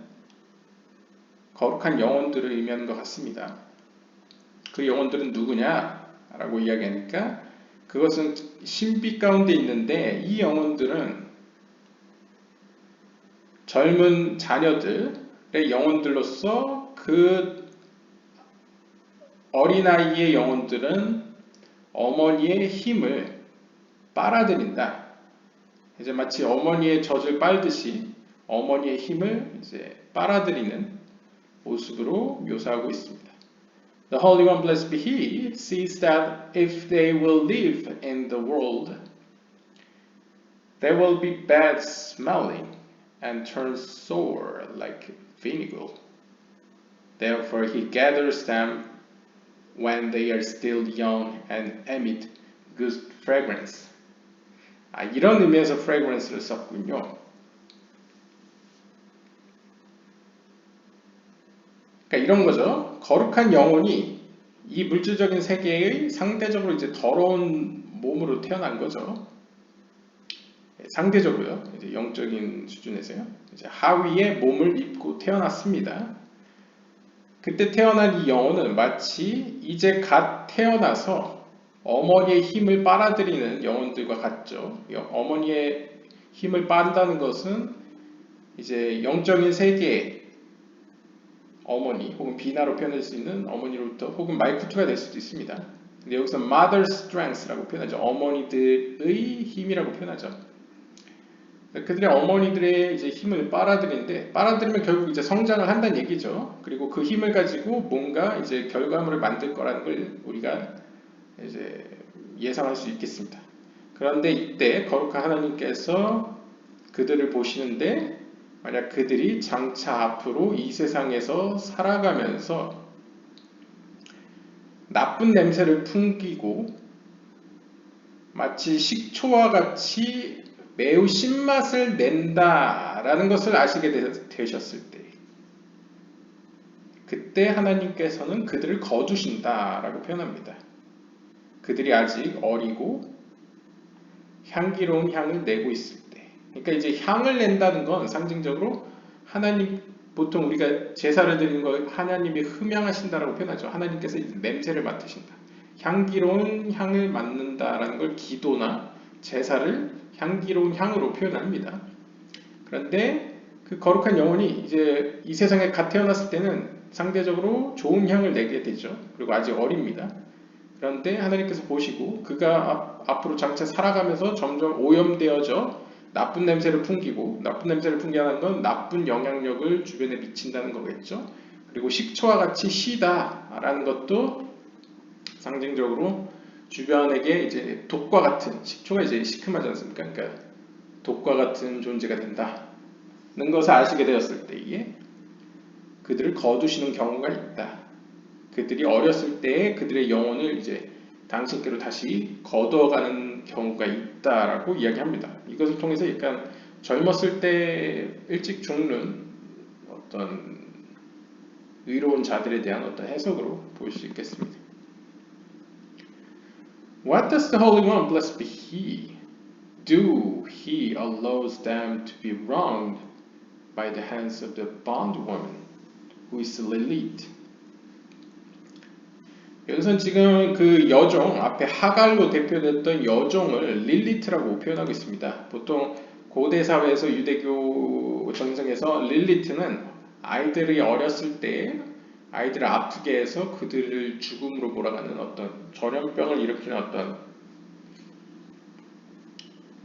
Speaker 1: 거룩한 영혼들을 의미하는 것 같습니다. 그 영혼들은 누구냐? 라고 이야기하니까 그것은 신비 가운데 있는데 이 영혼들은 젊은 자녀들의 영혼들로서 그 어린아이의 영혼들은 어머니의 힘을 빨아들인다. 이제 마치 어머니의 젖을 빨듯이 어머니의 힘을 이제 빨아들이는 모습으로 묘사하고 있습니다. The Holy One, blessed be He, sees that if they will live in the world, they will be bad smelling and turn sour like vinegar. Therefore He gathers them when they are still young and emit good fragrance. 이런 의미에서 fragrance를 썼군요. 그러니까 이런 거죠. 거룩한 영혼이 이 물질적인 세계의 상대적으로 이제 더러운 몸으로 태어난 거죠. 상대적으로요. 이제 영적인 수준에서요. 이제 하위의 몸을 입고 태어났습니다. 그때 태어난 이 영혼은 마치 이제 갓 태어나서 어머니의 힘을 빨아들이는 영혼들과 같죠. 어머니의 힘을 빤다는 것은 이제 영적인 세계의 어머니 혹은 비나로 표현할 수 있는 어머니로부터 혹은 말쿠트가 될 수도 있습니다. 근데 여기서 mother strength라고 표현하죠. 어머니들의 힘이라고 표현하죠. 그들의 어머니들의 이제 힘을 빨아들이는데 빨아들이면 결국 이제 성장을 한다는 얘기죠. 그리고 그 힘을 가지고 뭔가 이제 결과물을 만들 거라는 걸 우리가 이제 예상할 수 있겠습니다. 그런데 이때 거룩한 하나님께서 그들을 보시는데 만약 그들이 장차 앞으로 이 세상에서 살아가면서 나쁜 냄새를 풍기고 마치 식초와 같이 매우 신맛을 낸다라는 것을 아시게 되셨을 때 그때 하나님께서는 그들을 거두신다라고 표현합니다. 그들이 아직 어리고 향기로운 향을 내고 있을 때 그러니까 이제 향을 낸다는 건 상징적으로 하나님 보통 우리가 제사를 드리는 거 하나님이 흠향하신다라고 표현하죠. 하나님께서 이제 냄새를 맡으신다. 향기로운 향을 맡는다라는 걸 기도나 제사를 향기로운 향으로 표현합니다. 그런데 그 거룩한 영혼이 이제 이 세상에 갓 태어났을 때는 상대적으로 좋은 향을 내게 되죠. 그리고 아직 어립니다. 그런데 하나님께서 보시고 그가 앞으로 장차 살아가면서 점점 오염되어져 나쁜 냄새를 풍기고, 나쁜 냄새를 풍기는 건 나쁜 영향력을 주변에 미친다는 거겠죠. 그리고 식초와 같이 시다라는 것도 상징적으로 주변에게 이제 독과 같은, 식초가 이제 시큼하지 않습니까? 그러니까 독과 같은 존재가 된다는 것을 아시게 되었을 때에 그들을 거두시는 경우가 있다. 그들이 어렸을 때에 그들의 영혼을 이제 당신께로 다시 거두어가는 경우가 있다라고 이야기합니다. 이것을 통해서 약간 젊었을 때 일찍 죽는 어떤 의로운 자들에 대한 어떤 해석으로 볼 수 있겠습니다. What does the Holy One, blessed be He, do? He allows them to be wronged by the hands of the bondwoman, who is Lilith. 여기서는 지금 그 여종, 앞에 하갈로 대표됐던 여종을 릴리트라고 표현하고 있습니다. 보통 고대 사회에서 유대교 정성에서 릴리트는 아이들이 어렸을 때 아이들을 아프게 해서 그들을 죽음으로 몰아가는 어떤 전염병을 일으키는 어떤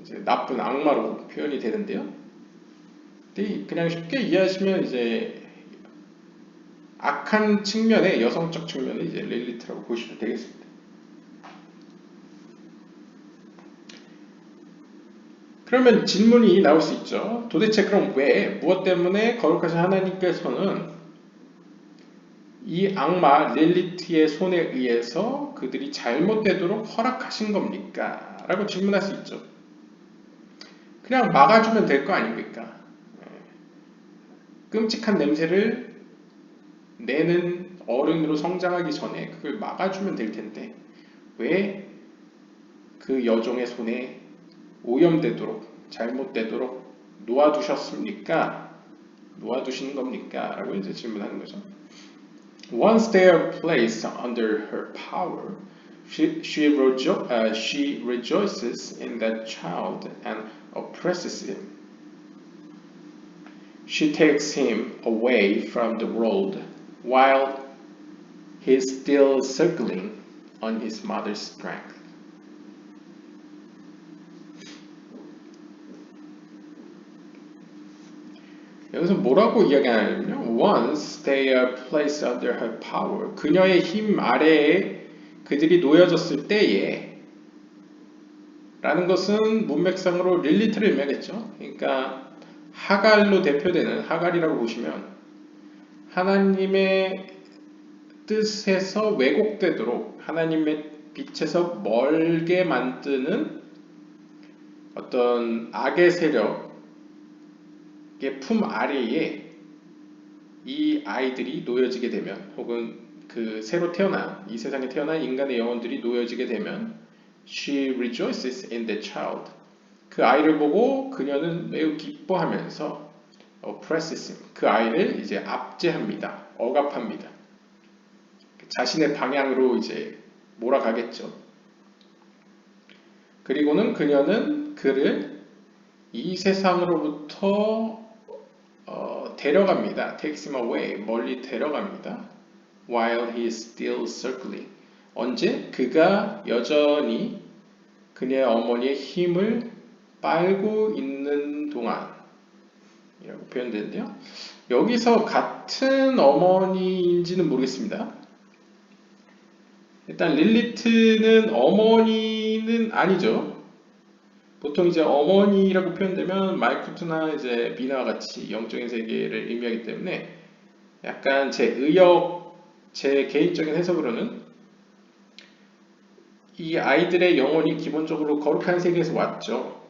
Speaker 1: 이제 나쁜 악마로 표현이 되는데요. 근데 그냥 쉽게 이해하시면 이제 악한 측면의 여성적 측면의 이제 릴리트라고 보시면 되겠습니다. 그러면 질문이 나올 수 있죠. 도대체 그럼 왜, 무엇 때문에 거룩하신 하나님께서는 이 악마 릴리트의 손에 의해서 그들이 잘못되도록 허락하신 겁니까? 라고 질문할 수 있죠. 그냥 막아주면 될 거 아닙니까? 끔찍한 냄새를 내는 어른으로 성장하기 전에 그걸 막아주면 될 텐데 왜 그 여종의 손에 오염되도록 잘못되도록 놓아두셨습니까? 놓아두시는 겁니까? 라고 이제 질문하는 거죠. Once they are placed under her power, she rejoices in that child and oppresses him. She takes him away from the world while he is still circling on his mother's strength. 여기서 뭐라고 이야기하냐면요. Once they are placed under her power, 그녀의 힘 아래에 그들이 놓여졌을 때에 라는 것은 문맥상으로 릴리트를 의미하겠죠. 그러니까 하갈로 대표되는 하갈이라고 보시면 하나님의 뜻에서 왜곡되도록 하나님의 빛에서 멀게 만드는 어떤 악의 세력의 품 아래에 이 아이들이 놓여지게 되면 혹은 그 새로 태어난 이 세상에 태어난 인간의 영혼들이 놓여지게 되면 She rejoices in the child. 그 아이를 보고 그녀는 매우 기뻐하면서 oppresses him. 그 아이를 이제 압제합니다. 억압합니다. 자신의 방향으로 이제 몰아가겠죠. 그리고는 그녀는 그를 이 세상으로부터 데려갑니다. takes him away. 멀리 데려갑니다. while he is still circling. 언제? 그가 여전히 그녀의 어머니의 힘을 빨고 있는 동안 이라고 표현되는데요. 여기서 같은 어머니인지는 모르겠습니다. 일단 릴리트는 어머니는 아니죠. 보통 이제 어머니라고 표현되면 말쿠트나 이제 미나와 같이 영적인 세계를 의미하기 때문에 약간 제 개인적인 해석으로는 이 아이들의 영혼이 기본적으로 거룩한 세계에서 왔죠.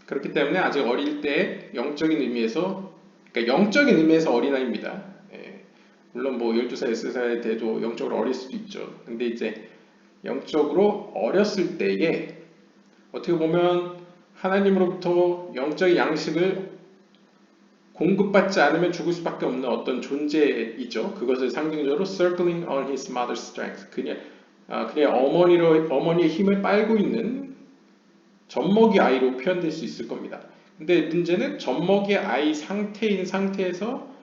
Speaker 1: 그렇기 때문에 아직 어릴 때 영적인 의미에서, 그러니까 영적인 의미에서 어린아이입니다. 물론 뭐 12살, 13살 돼도 영적으로 어릴 수도 있죠. 근데 이제 영적으로 어렸을 때에 어떻게 보면 하나님으로부터 영적인 양식을 공급받지 않으면 죽을 수밖에 없는 어떤 존재이죠. 그것을 상징적으로 circling on his mother's strength. 그녀의 어머니의 힘을 빨고 있는 젖먹이 아이로 표현될 수 있을 겁니다. 근데 문제는 젖먹이 아이 상태인 상태에서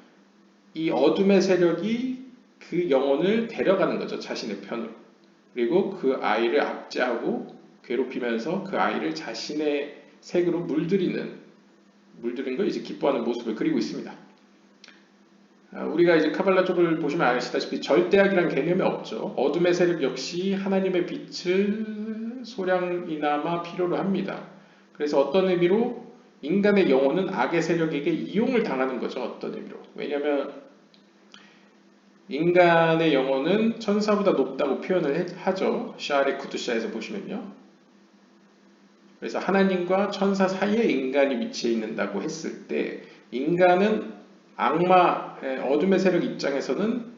Speaker 1: 이 어둠의 세력이 그 영혼을 데려가는 거죠. 자신의 편으로. 그리고 그 아이를 압제하고 괴롭히면서 그 아이를 자신의 색으로 물들인 걸 이제 기뻐하는 모습을 그리고 있습니다. 우리가 이제 카발라 쪽을 보시면 아시다시피 절대악이란 개념이 없죠. 어둠의 세력 역시 하나님의 빛을 소량이나마 필요로 합니다. 그래서 어떤 의미로 인간의 영혼은 악의 세력에게 이용을 당하는 거죠. 어떤 의미로. 왜냐하면 인간의 영혼은 천사보다 높다고 표현을 하죠. 샤레 쿠두샤에서 보시면요. 그래서 하나님과 천사 사이에 인간이 위치해 있는다고 했을 때 인간은 악마, 어둠의 세력 입장에서는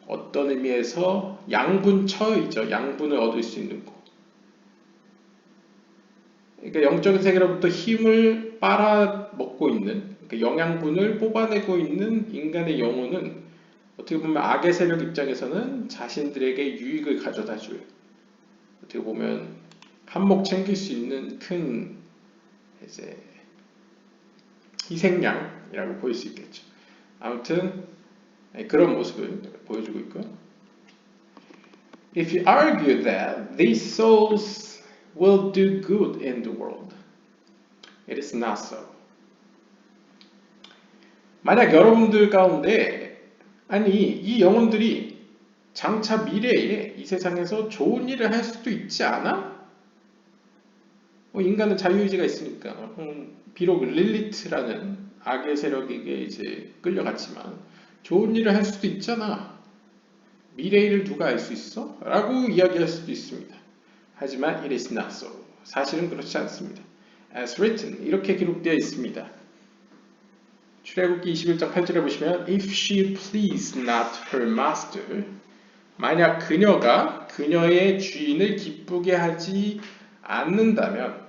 Speaker 1: 어떤 의미에서 양분처이죠. 양분을 얻을 수 있는 곳. 그러니까 영적인 세계로부터 힘을 빨아먹고 있는, 그러니까 영양분을 뽑아내고 있는 인간의 영혼은 어떻게 보면 악의 세력 입장에서는 자신들에게 유익을 가져다 줘요. 어떻게 보면 한몫 챙길 수 있는 큰 이제 희생양이라고 보일 수 있겠죠. 아무튼 그런 모습을 보여주고 있고요. If you argue that these souls will do good in the world, it is not so. 만약 여러분들 가운데 아니 이 영혼들이 장차 미래에 이 세상에서 좋은 일을 할 수도 있지 않아? 인간은 자유의지가 있으니까 비록 릴리트라는 악의 세력에게 이제 끌려갔지만 좋은 일을 할 수도 있잖아. 미래일을 누가 알 수 있어? 라고 이야기할 수도 있습니다. 하지만 it is not so. 사실은 그렇지 않습니다. As written 이렇게 기록되어 있습니다. 출애굽기 21장 8절에 보시면 If she please not her master 만약 그녀가 그녀의 주인을 기쁘게 하지 않는다면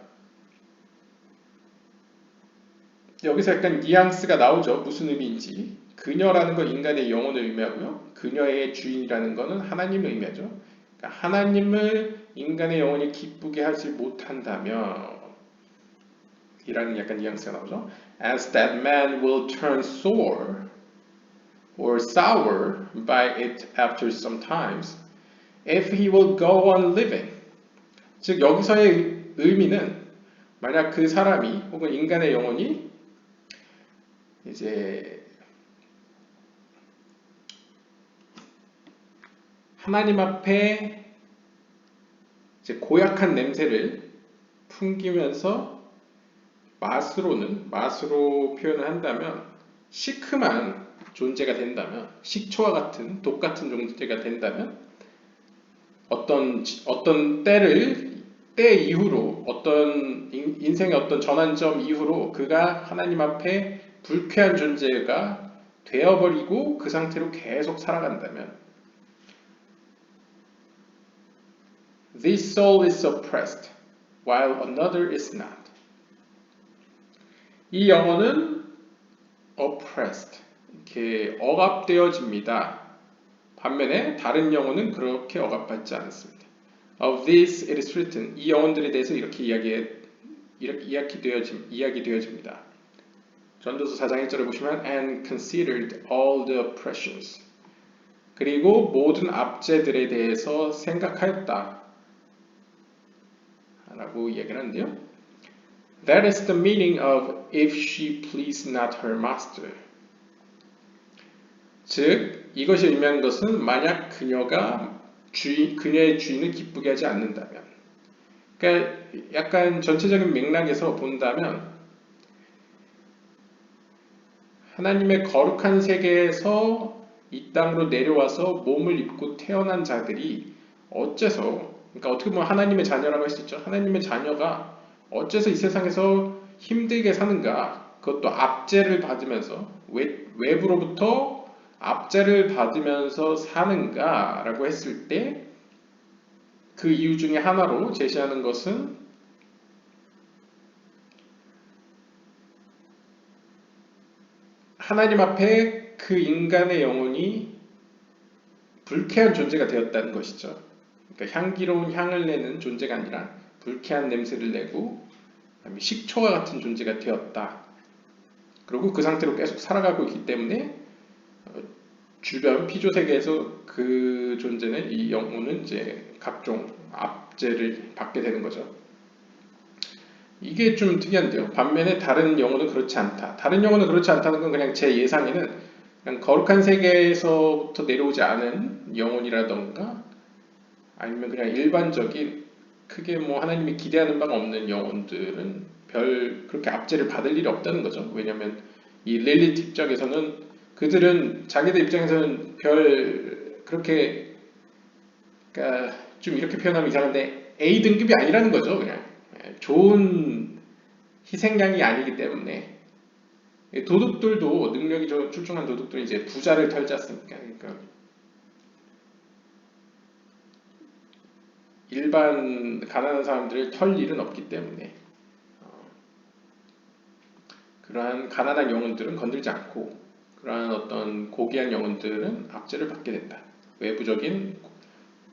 Speaker 1: 여기서 약간 뉘앙스가 나오죠. 무슨 의미인지. 그녀라는 건 인간의 영혼을 의미하고요. 그녀의 주인이라는 것은 하나님을 의미하죠. 그러니까 하나님을 인간의 영혼이 기쁘게 하지 못한다면 이라는 약간 뉘앙스가 나오죠. As that man will turn sore or sour by it after some times, if he will go on living. 즉 여기서의 의미는 만약 그 사람이 혹은 인간의 영혼이 이제 하나님 앞에 이제 고약한 냄새를 풍기면서 맛으로 표현을 한다면 시큼한 존재가 된다면 식초와 같은 독 같은 존재가 된다면 어떤 때 이후로 어떤 인생의 어떤 전환점 이후로 그가 하나님 앞에 불쾌한 존재가 되어버리고 그 상태로 계속 살아간다면 This soul is oppressed while another is not. 이 영혼은 oppressed, 이렇게 억압되어집니다. 반면에 다른 영혼은 그렇게 억압받지 않습니다. Of this it is written. 이 영혼들에 대해서 이렇게 이야기되어집니다. 전도서 4장 1절을 보시면 and considered all the oppressions. 그리고 모든 압제들에 대해서 생각하였다. 라고 이야기를 하는데요. That is the meaning of if she please not her master. 즉, 이것이 의미하는 것은 만약 그녀의 주인을 기쁘게 하지 않는다면. 그러니까 약간 전체적인 맥락에서 본다면 하나님의 거룩한 세계에서 이 땅으로 내려와서 몸을 입고 태어난 자들이 어째서 그러니까 어떻게 보면 하나님의 자녀라고 할 수 있죠. 하나님의 자녀가 어째서 이 세상에서 힘들게 사는가? 그것도 압제를 받으면서 외부로부터 압제를 받으면서 사는가라고 했을 때 그 이유 중에 하나로 제시하는 것은 하나님 앞에 그 인간의 영혼이 불쾌한 존재가 되었다는 것이죠. 그러니까 향기로운 향을 내는 존재가 아니라 불쾌한 냄새를 내고 그다음에 식초와 같은 존재가 되었다. 그리고 그 상태로 계속 살아가고 있기 때문에 주변 피조 세계에서 그 존재는 이 영혼은 이제 각종 압제를 받게 되는 거죠. 이게 좀 특이한데요. 반면에 다른 영혼은 그렇지 않다. 다른 영혼은 그렇지 않다는 건 그냥 제 예상에는 그냥 거룩한 세계에서부터 내려오지 않은 영혼이라던가 아니면 그냥 일반적인 크게 뭐 하나님이 기대하는 바가 없는 영혼들은 별 그렇게 압제를 받을 일이 없다는 거죠. 왜냐하면 이 릴리트 입장에서는 그들은 자기들 입장에서는 별 그렇게 그러니까 좀 이렇게 표현하면 이상한데 A 등급이 아니라는 거죠. 그냥 좋은 희생양이 아니기 때문에 도둑들도 능력이 출중한 도둑들이 이제 부자를 털지 않습니까? 그러니까 일반 가난한 사람들을 털 일은 없기 때문에 그러한 가난한 영혼들은 건들지 않고 그러한 어떤 고귀한 영혼들은 압제를 받게 된다.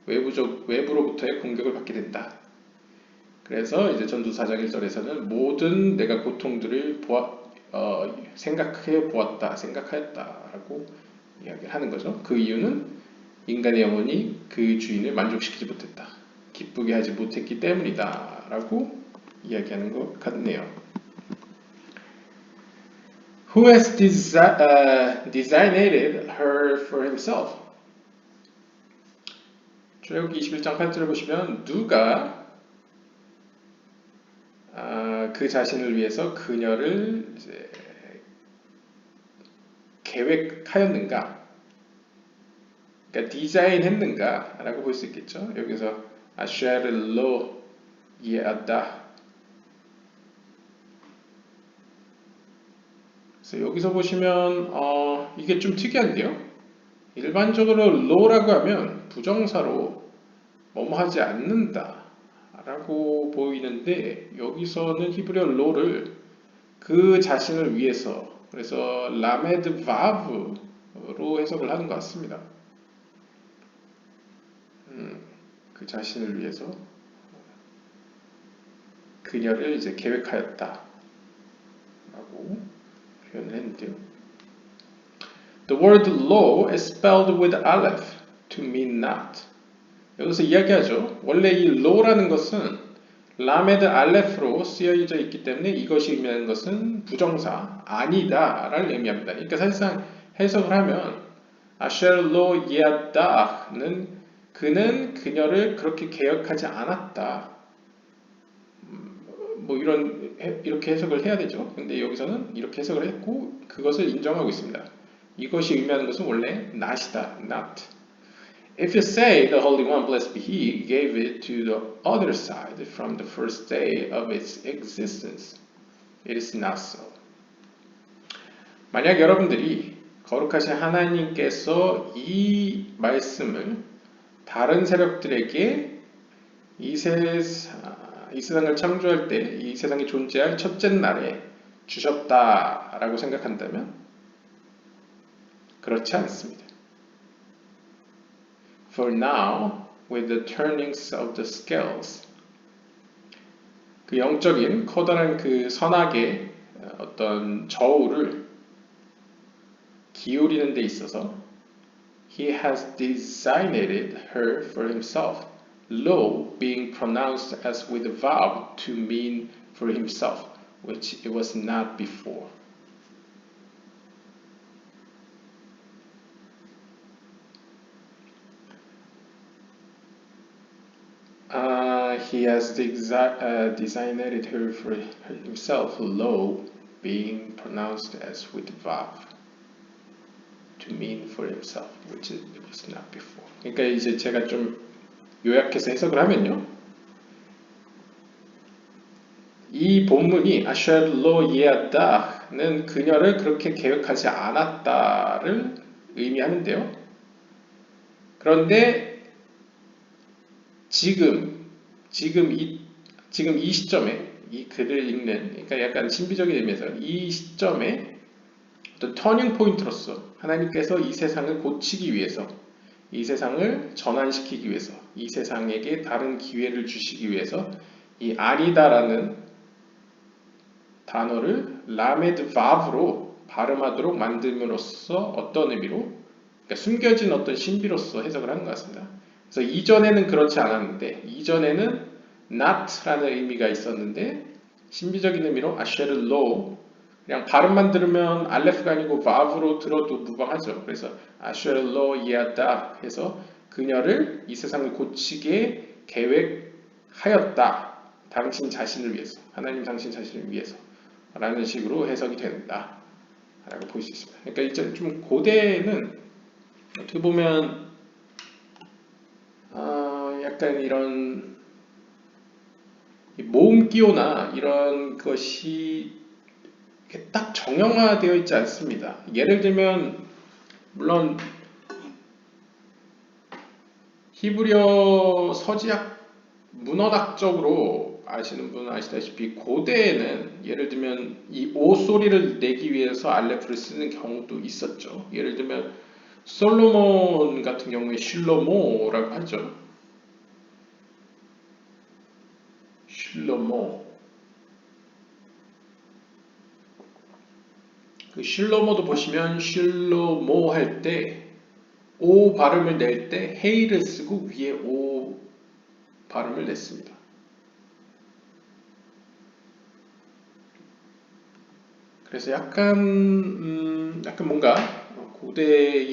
Speaker 1: 외부로부터의 공격을 받게 된다. 그래서 이제 전도사 4장 1절에서는 모든 내가 고통들을 생각해 보았다, 생각하였다라고 이야기를 하는 거죠. 그 이유는 인간의 영혼이 그 주인을 만족시키지 못했다, 기쁘게 하지 못했기 때문이다라고 이야기하는 것 같네요. Who has designated her for himself? 출애굽기 21장 8절을 보시면 누가 그 자신을 위해서 그녀를 이제 계획하였는가, 그러니까 디자인했는가라고 볼 수 있겠죠. 여기서 아쉐르 로 예아다. 그래서 여기서 보시면 이게 좀 특이한데요. 일반적으로 로라고 하면 부정사로 뭐뭐 하지 않는다 라고 보이는데 여기서는 히브리어 로를 그 자신을 위해서, 그래서 라메드 바브로 해석을 하는 것 같습니다. 그 자신을 위해서 그녀를 이제 계획하였다 라고 표현을 했는데요. The word law is spelled with aleph to mean not. 여기서 이야기하죠. 원래 이 law라는 것은 라메드 알레프로 쓰여져 있기 때문에 이것이 의미하는 것은 부정사 아니다를 의미합니다. 그러니까 사실상 해석을 하면 아쉘로 예아다는 그는 그녀를 그렇게 계획하지 않았다. 뭐 이렇게 해석을 해야 되죠. 근데 여기서는 이렇게 해석을 했고 그것을 인정하고 있습니다. 이것이 의미하는 것은 원래 not이다. not. If you say the Holy One, blessed be He, gave it to the other side from the first day of its existence, it is not so. 만약 여러분들이 거룩하신 하나님께서 이 말씀을 다른 세력들에게 이 세상을 창조할 때 이 세상이 존재할 첫째 날에 주셨다라고 생각한다면 그렇지 않습니다. For now, with the turnings of the scales, 그 영적인 커다란 그 선악의 어떤 저울을 기울이는 데 있어서 He has designated her for himself, lo being pronounced as with a verb to mean for himself, which it was not before. He has designated her for himself, lo being pronounced as with verb to mean for himself, which it was not before. 그러니까 이제 제가 좀 요약해서 해석을 하면요, 이 본문이 아쉘로 예아다는 그녀를 그렇게 계획하지 않았다를 의미하는데요. 그런데 지금 이 시점에 이 글을 읽는, 그러니까 약간 신비적인 의미에서 이 시점에 어떤 터닝 포인트로서 하나님께서 이 세상을 고치기 위해서, 이 세상을 전환시키기 위해서, 이 세상에게 다른 기회를 주시기 위해서 이 아니다라는 단어를 라메드 바브로 발음하도록 만듦으로써 어떤 의미로? 그러니까 숨겨진 어떤 신비로서 해석을 하는 것 같습니다. 그래서 이전에는 그렇지 않았는데 이전에는 not라는 의미가 있었는데 신비적인 의미로 아쉐르로 그냥 발음만 들으면 알레프가 아니고 바브로 들어도 무방하죠. 그래서 아쉐르로 이하다 해서 그녀를 이 세상을 고치게 계획하였다. 당신 자신을 위해서 하나님 당신 자신을 위해서 라는 식으로 해석이 된다 라고 볼 수 있습니다. 그러니까 이제 좀 고대에는 어떻게 보면 약간 이런 모음기호나 이런 것이 이렇게 딱 정형화되어 있지 않습니다. 예를 들면 물론 히브리어 서지학 문헌학적으로 아시는 분은 아시다시피 고대에는 예를 들면 이 오 소리를 내기 위해서 알레프를 쓰는 경우도 있었죠. 예를 들면 솔로몬 같은 경우에 슐로모라고 하죠. 슐로모. 그 슐로모도 보시면 슐로모 할 때 오 발음을 낼 때 헤이를 쓰고 위에 오 발음을 냈습니다. 그래서 약간 뭔가 고대의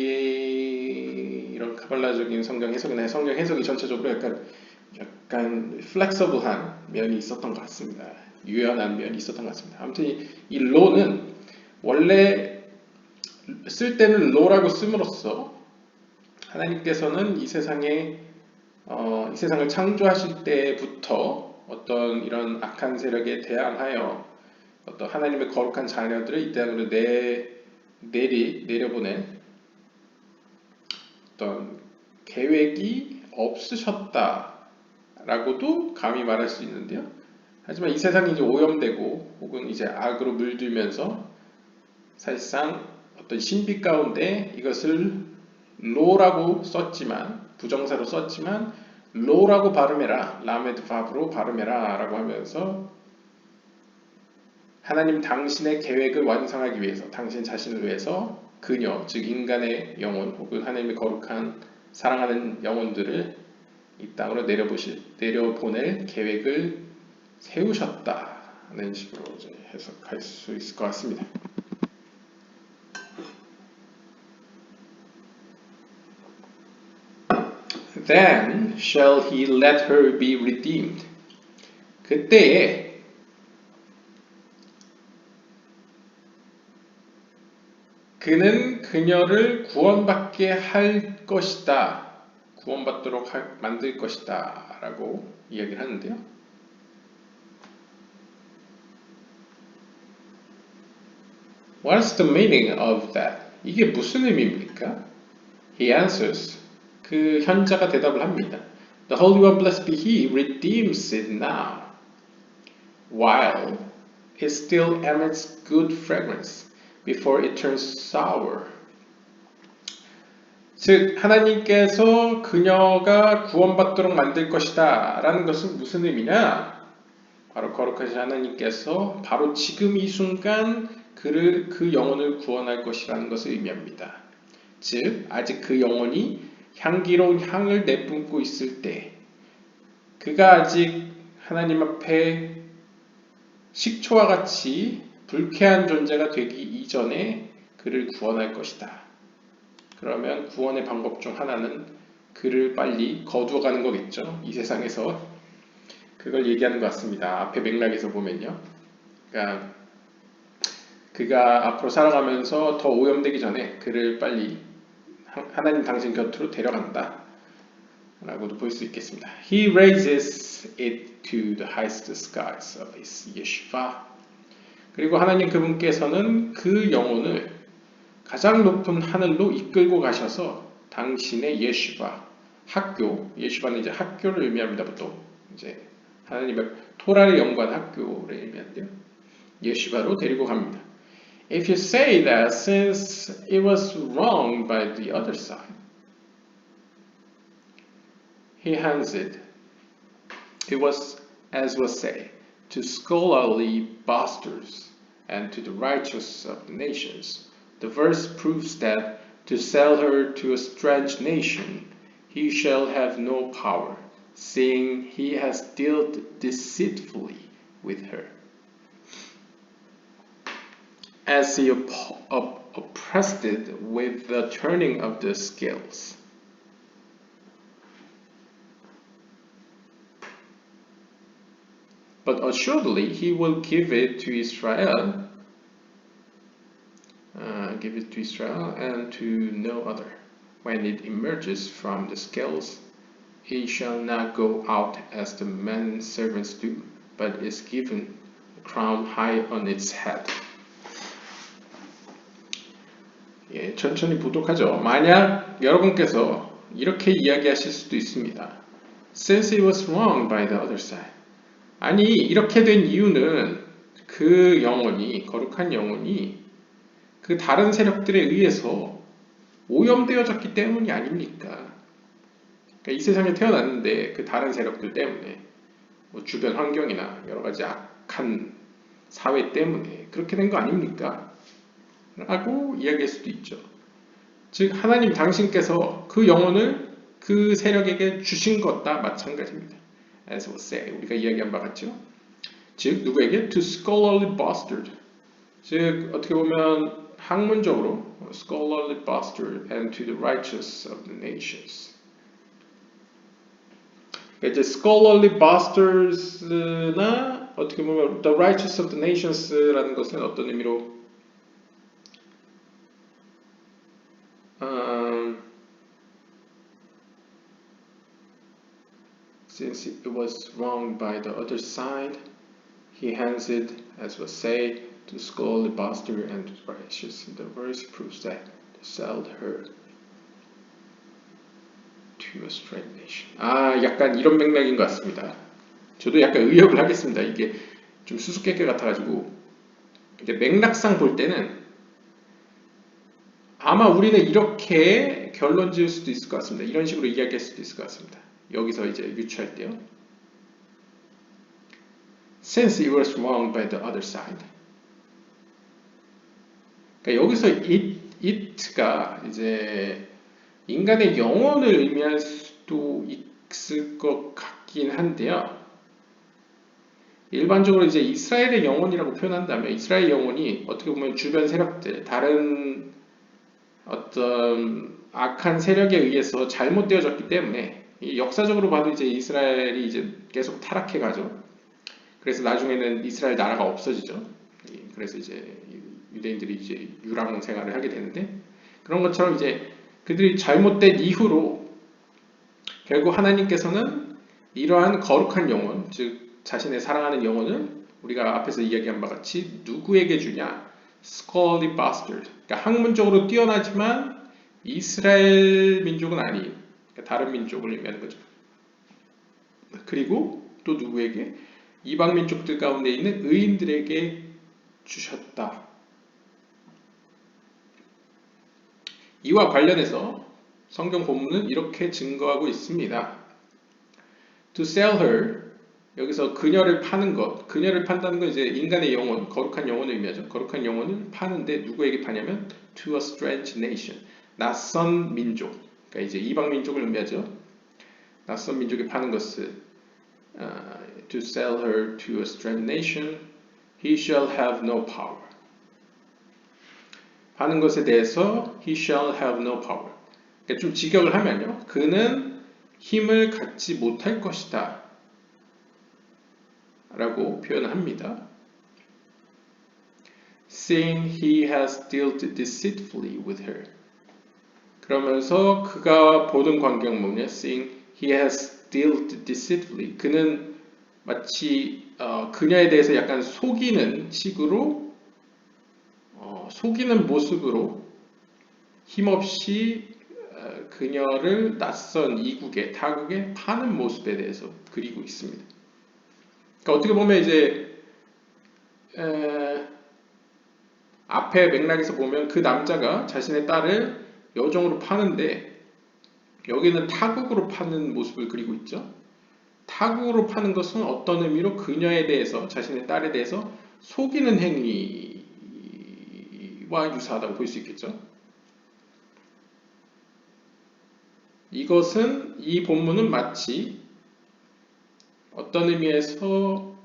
Speaker 1: 이런 카발라적인 성경 해석이나 성경 해석이 전체적으로 약간 플렉서블한 면이 있었던 것 같습니다. 유연한 면이 있었던 것 같습니다. 아무튼 이 로는 원래 쓸 때는 로라고 씀으로써 하나님께서는 이 세상을 창조하실 때부터 어떤 이런 악한 세력에 대항하여 어떤 하나님의 거룩한 자녀들을 이 땅으로 내려보낸 어떤 계획이 없으셨다라고도 감히 말할 수 있는데요. 하지만 이 세상이 이제 오염되고 혹은 이제 악으로 물들면서 사실상 어떤 신비 가운데 이것을 로라고 썼지만 부정사로 썼지만 로라고 발음해라 라메드 바브로 발음해라 라고 하면서 하나님 당신의 계획을 완성하기 위해서 당신 자신을 위해서 그녀 즉 인간의 영혼 혹은 하나님의 거룩한 사랑하는 영혼들을 이 땅으로 내려보낼 계획을 세우셨다는 식으로 이제 해석할 수 있을 것 같습니다. Then shall he let her be redeemed. 그때에 그는 그녀를 구원받게 할 것이다. 구원받도록 만들 것이다. 라고 이야기를 하는데요. What's the meaning of that? 이게 무슨 의미입니까? He answers. 그 현자가 대답을 합니다. The Holy One, blessed be He, redeems it now, while it still emits good fragrance, before it turns sour. 즉 하나님께서 그녀가 구원받도록 만들 것이다 라는 것은 무슨 의미냐? 바로 거룩하신 하나님께서 바로 지금 이 순간 그 영혼을 구원할 것이라는 것을 의미합니다. 즉 아직 그 영혼이 향기로운 향을 내뿜고 있을 때 그가 아직 하나님 앞에 식초와 같이 불쾌한 존재가 되기 이전에 그를 구원할 것이다. 그러면 구원의 방법 중 하나는 그를 빨리 거두어가는 거겠죠. 이 세상에서 그걸 얘기하는 것 같습니다. 앞에 맥락에서 보면요. 그러니까 그가 앞으로 살아가면서 더 오염되기 전에 그를 빨리 하나님 당신 곁으로 데려간다 라고도 볼 수 있겠습니다. He raises it to the highest skies of his yeshiva. 그리고 하나님 그분께서는 그 영혼을 가장 높은 하늘로 이끌고 가셔서 당신의 예시바 학교, 예시바는 이제 학교를 의미합니다. 보통 이제 하나님의 토라를 연구한 학교를 의미하는데요. 예시바로 데리고 갑니다. If you say that since it was wrong by the other side, he hands it. It was as was said. to scholarly bastards and to the righteous of the nations. The verse proves that to sell her to a strange nation, he shall have no power, seeing he has dealt deceitfully with her. As he oppressed it with the turning of the scales. But assuredly he will give it to Israel, and to no other. When it emerges from the scales, it shall not go out as the men servants do, but is given a crown high on its head. 예, 천천히 보도록하죠. 만약 여러분께서 이렇게 이야기하실 수도 있습니다. Since it was wrong by the other side. 아니, 이렇게 된 이유는 그 영혼이, 거룩한 영혼이 그 다른 세력들에 의해서 오염되어졌기 때문이 아닙니까? 그러니까 이 세상에 태어났는데 그 다른 세력들 때문에 뭐 주변 환경이나 여러 가지 악한 사회 때문에 그렇게 된 거 아닙니까? 라고 이야기할 수도 있죠. 즉 하나님 당신께서 그 영혼을 그 세력에게 주신 것과 마찬가지입니다. As we say, 우리가 이야기한 바 같죠. 즉 누구에게? To scholarly bastard. 즉 어떻게 보면 학문적으로 scholarly bastard and to the righteous of the nations. 이제 scholarly bastards나 어떻게 보면 the righteous of the nations라는 것은 어떤 의미로 since it was wronged by the other side, he hands it, as we say, to the scholarly bastard and to the righteous. The verse proves that they sold her to a strange nation. 약간 이런 맥락인 것 같습니다. 저도 약간 의역을 하겠습니다. 이게 좀 수수께끼 같아가지고 이제 맥락상 볼 때는 아마 우리는 이렇게 결론 지을 수도 있을 것 같습니다. 이런 식으로 이야기할 수도 있을 것 같습니다. 여기서 이제 유추할 때요. Since it was wronged by the other side. 그러니까 여기서 it가 이제 인간의 영혼을 의미할 수도 있을 것 같긴 한데요. 일반적으로 이제 이스라엘의 영혼이라고 표현한다면 이스라엘 영혼이 어떻게 보면 주변 세력들, 다른 어떤 악한 세력에 의해서 잘못되어졌기 때문에 역사적으로 봐도 이제 이스라엘이 이제 계속 타락해 가죠. 그래서 나중에는 이스라엘 나라가 없어지죠. 그래서 이제 유대인들이 이제 유랑 생활을 하게 되는데 그런 것처럼 이제 그들이 잘못된 이후로 결국 하나님께서는 이러한 거룩한 영혼, 즉 자신의 사랑하는 영혼을 우리가 앞에서 이야기한 바 같이 누구에게 주냐? scholarly bastard. 그러니까 학문적으로 뛰어나지만 이스라엘 민족은 아닌 다른 민족을 의미하는 거죠. 그리고 또 누구에게? 이방 민족들 가운데 있는 의인들에게 주셨다. 이와 관련해서 성경 본문은 이렇게 증거하고 있습니다. To sell her, 여기서 그녀를 파는 것, 그녀를 판다는 건 이제 인간의 영혼, 거룩한 영혼을 의미하죠. 거룩한 영혼을 파는데 누구에게 파냐면 to a strange nation, 낯선 민족. 그러니까 이제 이방 민족을 의미하죠. 낯선 민족에 파는 것을 to sell her to a strange nation, he shall have no power. 파는 것에 대해서 he shall have no power. 그러니까 좀 직역을 하면요, 그는 힘을 갖지 못할 것이다 라고 표현합니다. Seeing he has dealt deceitfully with her. 그러면서 그가 보는 광경 뭐냐? Seeing he has dealt deceitfully. 그는 마치 그녀에 대해서 약간 속이는 식으로 속이는 모습으로 힘없이 그녀를 낯선 이국에 타국에 파는 모습에 대해서 그리고 있습니다. 그러니까 어떻게 보면 이제 앞에 맥락에서 보면 그 남자가 자신의 딸을 여종으로 파는데 여기는 타국으로 파는 모습을 그리고 있죠. 하국으로 파는 것은 어떤 의미로 그녀에 대해서, 자신의 딸에 대해서 속이는 행위와 유사하다고 볼 수 있겠죠. 이것은, 이 본문은 마치 어떤 의미에서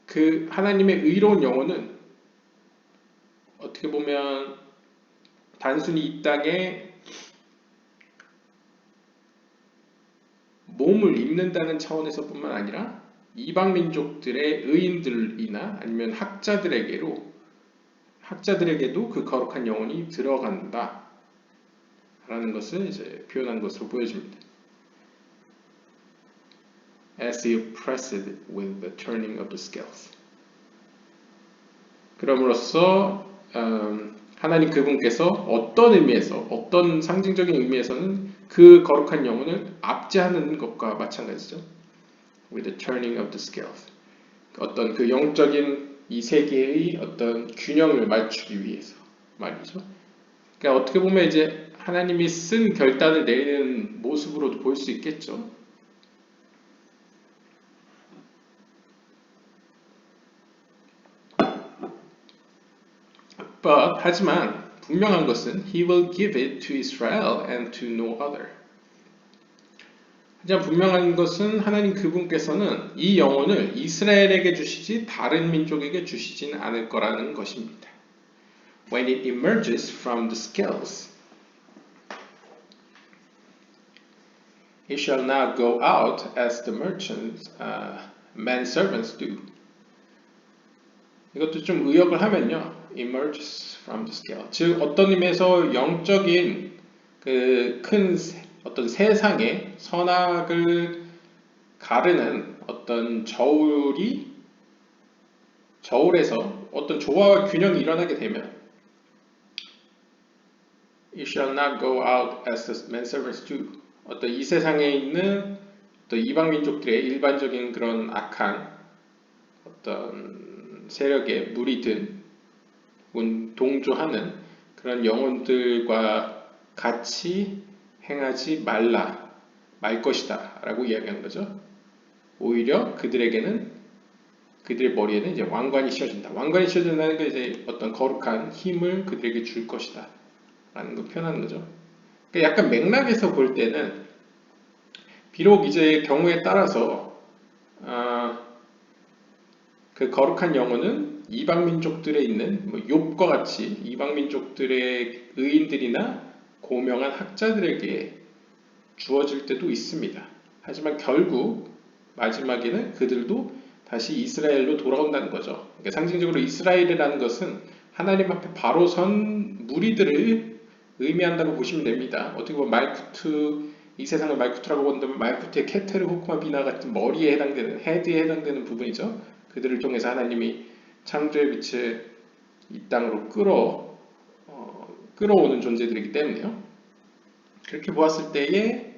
Speaker 1: 그 하나님의 의로운 영혼은 어떻게 보면 단순히 이 땅에 몸을 입는다는 차원에서뿐만 아니라 이방 민족들의 의인들이나 아니면 학자들에게도 그 거룩한 영혼이 들어간다 라는 것을 이제 표현한 것으로 보여집니다. As he oppressed with the turning of the scales. 그럼으로써 하나님 그분께서 어떤 의미에서, 어떤 상징적인 의미에서는 그 거룩한 영혼을 압제하는 것과 마찬가지죠. With the turning of the scales. 어떤 그 영적인 이 세계의 어떤 균형을 맞추기 위해서 말이죠. 그러니까 어떻게 보면 이제 하나님이 쓴 결단을 내리는 모습으로도 볼 수 있겠죠. 하지만 분명한 것은 He will give it to Israel and to no other. 하지만 분명한 것은 하나님 그분께서는 이 영혼을 이스라엘에게 주시지 다른 민족에게 주시진 않을 거라는 것입니다. When it emerges from the scales, it shall not go out as the merchants, manservants do. 이것도 좀 의역을 하면요, emerges from the scale. 즉 어떤 의미에서 영적인 그 큰 어떤 세상의 선악을 가르는 어떤 저울에서 어떤 조화와 균형이 일어나게 되면 it shall not go out as the manservants do. 어떤 이 세상에 있는 어떤 이방 민족들의 일반적인 그런 악한 어떤 세력에 무리든 혹은 동조하는 그런 영혼들과 같이 행하지 말 것이다 라고 이야기하는 거죠. 오히려 그들의 머리에는 이제 왕관이 씌워진다. 왕관이 씌워진다는 게 이제 어떤 거룩한 힘을 그들에게 줄 것이다 라는 걸 표현하는 거죠. 그러니까 약간 맥락에서 볼 때는 비록 이제 경우에 따라서 그 거룩한 영혼은 이방 민족들에 있는 욥과 같이 이방 민족들의 의인들이나 고명한 학자들에게 주어질 때도 있습니다. 하지만 결국 마지막에는 그들도 다시 이스라엘로 돌아온다는 거죠. 그러니까 상징적으로 이스라엘이라는 것은 하나님 앞에 바로 선 무리들을 의미한다고 보시면 됩니다. 어떻게 보면 말쿠트, 이 세상을 말쿠트라고 본다면 말쿠트의 케테르 호크마 비나 같은 머리에 해당되는, 헤드에 해당되는 부분이죠. 그들을 통해서 하나님이 창조의 빛을 이 땅으로 끌어오는 존재들이기 때문에요. 그렇게 보았을 때에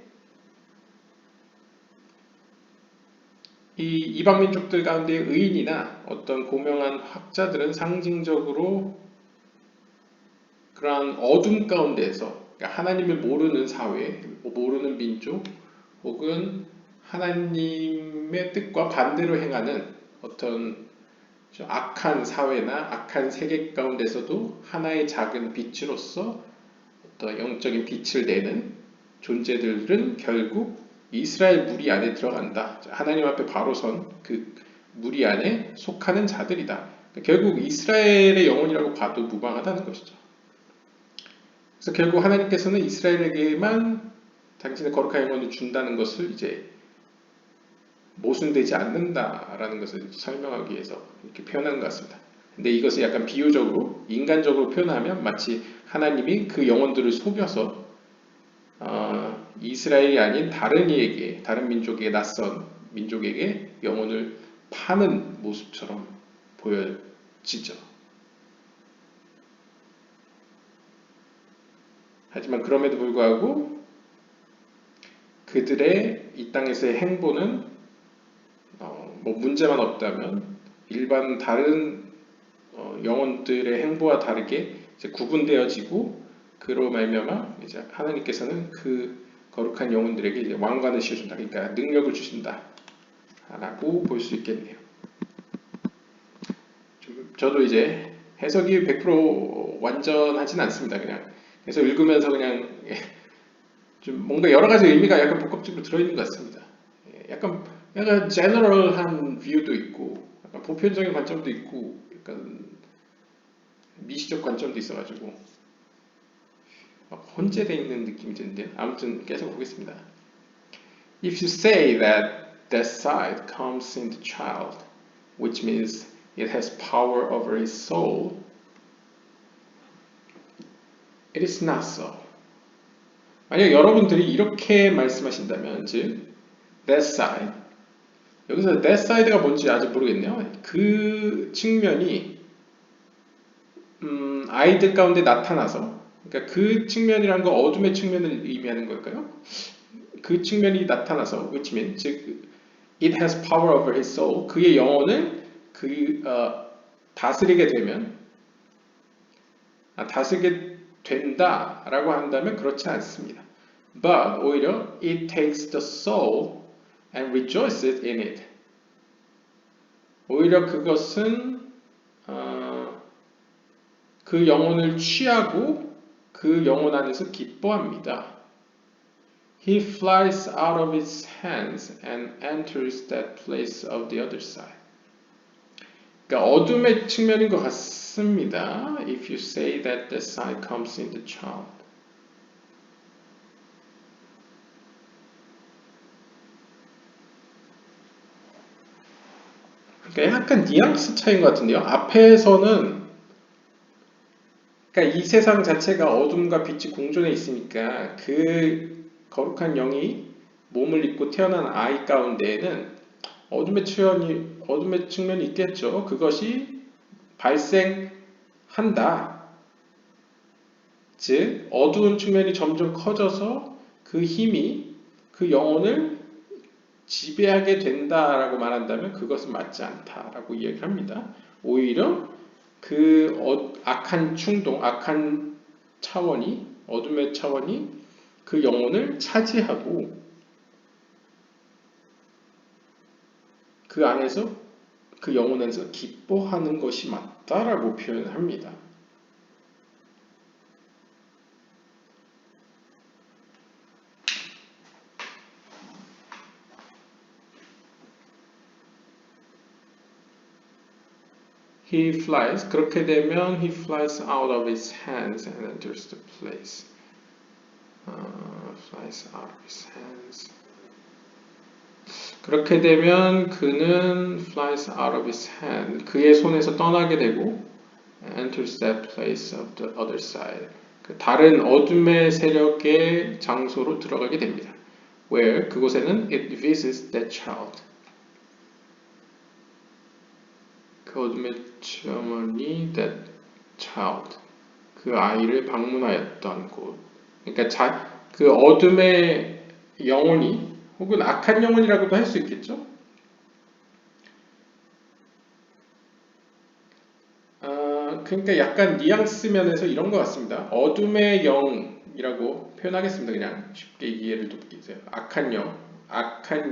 Speaker 1: 이 이방 민족들 가운데 의인이나 어떤 고명한 학자들은 상징적으로 그러한 어둠 가운데에서, 그러니까 하나님을 모르는 사회, 모르는 민족, 혹은 하나님의 뜻과 반대로 행하는 어떤 악한 사회나 악한 세계 가운데서도 하나의 작은 빛으로서 어떤 영적인 빛을 내는 존재들은 결국 이스라엘 무리 안에 들어간다. 하나님 앞에 바로 선 그 무리 안에 속하는 자들이다. 결국 이스라엘의 영혼이라고 봐도 무방하다는 것이죠. 그래서 결국 하나님께서는 이스라엘에게만 당신의 거룩한 영혼을 준다는 것을 이제 모순되지 않는다라는 것을 설명하기 위해서 이렇게 표현한 것 같습니다. 근데 이것을 약간 비유적으로, 인간적으로 표현하면 마치 하나님이 그 영혼들을 속여서 이스라엘이 아닌 다른 이에게, 다른 민족에게, 낯선 민족에게 영혼을 파는 모습처럼 보여지죠. 하지만 그럼에도 불구하고 그들의 이 땅에서의 행보는 뭐 문제만 없다면 일반 다른 영혼들의 행보와 다르게 이제 구분되어지고, 그로 말미암아 이제 하나님께서는 그 거룩한 영혼들에게 이제 왕관을 씌워준다. 그러니까 능력을 주신다. 라고 볼 수 있겠네요. 저도 이제 해석이 100% 완전하진 않습니다. 그냥 그래서 읽으면서 그냥 좀 뭔가 여러 가지 의미가 약간 복합적으로 들어있는 것 같습니다. 약간 제너럴한 뷰도 있고, 약간 보편적인 관점도 있고, 약간 미시적 관점도 있어가지고 막 혼재되어 있는 느낌이 드는데 아무튼 계속 보겠습니다. If you say that that side comes in the child, which means it has power over his soul, it is not so. 만약 여러분들이 이렇게 말씀하신다면, 즉 that side, 여기서 that side가 뭔지 아직 모르겠네요. 그 측면이 아이들 가운데 나타나서, 그러니까 그 측면이란 거 어둠의 측면을 의미하는 걸까요? 그 측면이 나타나서, which means, 즉 it has power over his soul, 그의 영혼을 다스리게 되면, 다스리게 된다라고 한다면 그렇지 않습니다. But 오히려 it takes the soul and rejoices in it. 오히려 그것은 그 영혼을 취하고 그 영혼 안에서 기뻐합니다. He flies out of his hands and enters that place of the other side. 그러니까 어둠의 측면인 것 같습니다. If you say that the side comes in the child. 그러니까 약간 뉘앙스 차이인 것 같은데요. 앞에서는 그러니까 이 세상 자체가 어둠과 빛이 공존해 있으니까 그 거룩한 영이 몸을 입고 태어난 아이 가운데에는 어둠의 측면이 있겠죠. 그것이 발생한다. 즉 어두운 측면이 점점 커져서 그 힘이 그 영혼을 지배하게 된다라고 말한다면 그것은 맞지 않다라고 이야기합니다. 오히려 그 악한 충동, 악한 차원이, 어둠의 차원이 그 영혼을 차지하고 그 안에서, 그 영혼 안에서 기뻐하는 것이 맞다라고 표현합니다. He flies. 그렇게 되면 he flies out of his hands and enters the place. Flies out of his hands. 그렇게 되면 그는 flies out of his hand. 그의 손에서 떠나게 되고 enters that place of the other side. 그 다른 어둠의 세력의 장소로 들어가게 됩니다. Where 그곳에는 it visits that child. 그 어둠의 차원이 that child, 그 아이를 방문하였던 곳. 그러니까 그 어둠의 영혼이 혹은 악한 영혼이라고도 할 수 있겠죠. 그러니까 약간 뉘앙스 면에서 이런 것 같습니다. 어둠의 영이라고 표현하겠습니다. 그냥 쉽게 이해를 돕기 위해서. 악한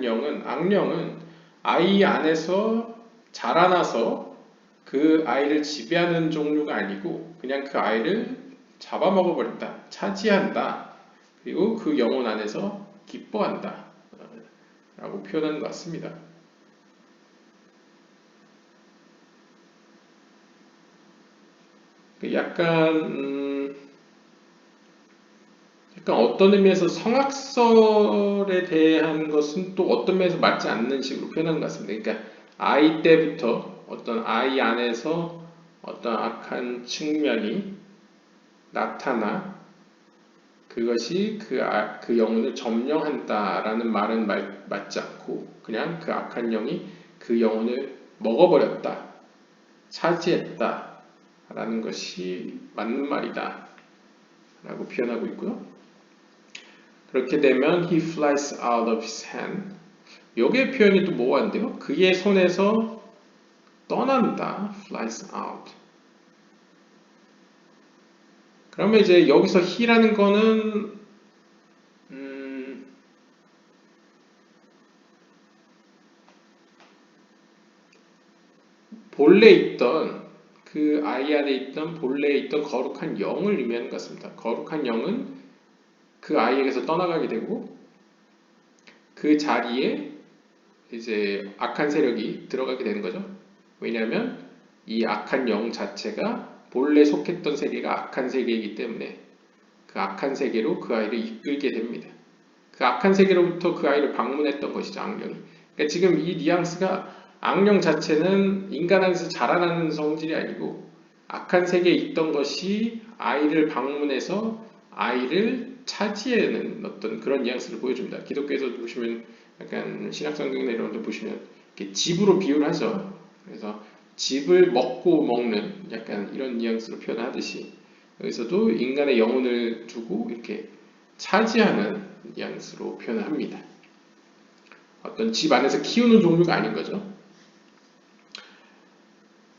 Speaker 1: 영은, 악령은 아이 안에서 자라나서 그 아이를 지배하는 종류가 아니고 그냥 그 아이를 잡아먹어버린다, 차지한다, 그리고 그 영혼 안에서 기뻐한다 라고 표현하는 것 같습니다. 약간 어떤 의미에서 성악설에 대한 것은 또 어떤 면에서 맞지 않는 식으로 표현하는 것 같습니다. 그러니까 아이 때부터 어떤 아이 안에서 어떤 악한 측면이 나타나 그것이 그 영혼을 점령한다라는 말은 맞지 않고 그냥 그 악한 영이 그 영혼을 먹어버렸다, 차지했다 라는 것이 맞는 말이다 라고 표현하고 있고요. 그렇게 되면 he flies out of his hand. 요게 표현이 또 모호한데요. 그의 손에서 떠난다. flies out. 그러면 이제 여기서 he라는 거는 본래 있던 그 I 안에 있던 본래 있던 거룩한 영을 의미하는 것 같습니다. 거룩한 영은 그 I에게서 떠나가게 되고 그 자리에 이제 악한 세력이 들어가게 되는 거죠. 왜냐하면 이 악한 영 자체가 본래 속했던 세계가 악한 세계이기 때문에 그 악한 세계로 그 아이를 이끌게 됩니다. 그 악한 세계로부터 그 아이를 방문했던 것이죠, 악령이. 그러니까 지금 이 뉘앙스가 악령 자체는 인간 안에서 자라나는 성질이 아니고 악한 세계에 있던 것이 아이를 방문해서 아이를 차지하는 어떤 그런 뉘앙스를 보여줍니다. 기독교에서 보시면 약간 신약성경이나 이런 데 보시면 이렇게 집으로 비유를 하죠. 그래서 집을 먹고 먹는 약간 이런 뉘앙스로 표현하듯이 여기서도 인간의 영혼을 두고 이렇게 차지하는 뉘앙스로 표현을 합니다. 어떤 집 안에서 키우는 종류가 아닌 거죠.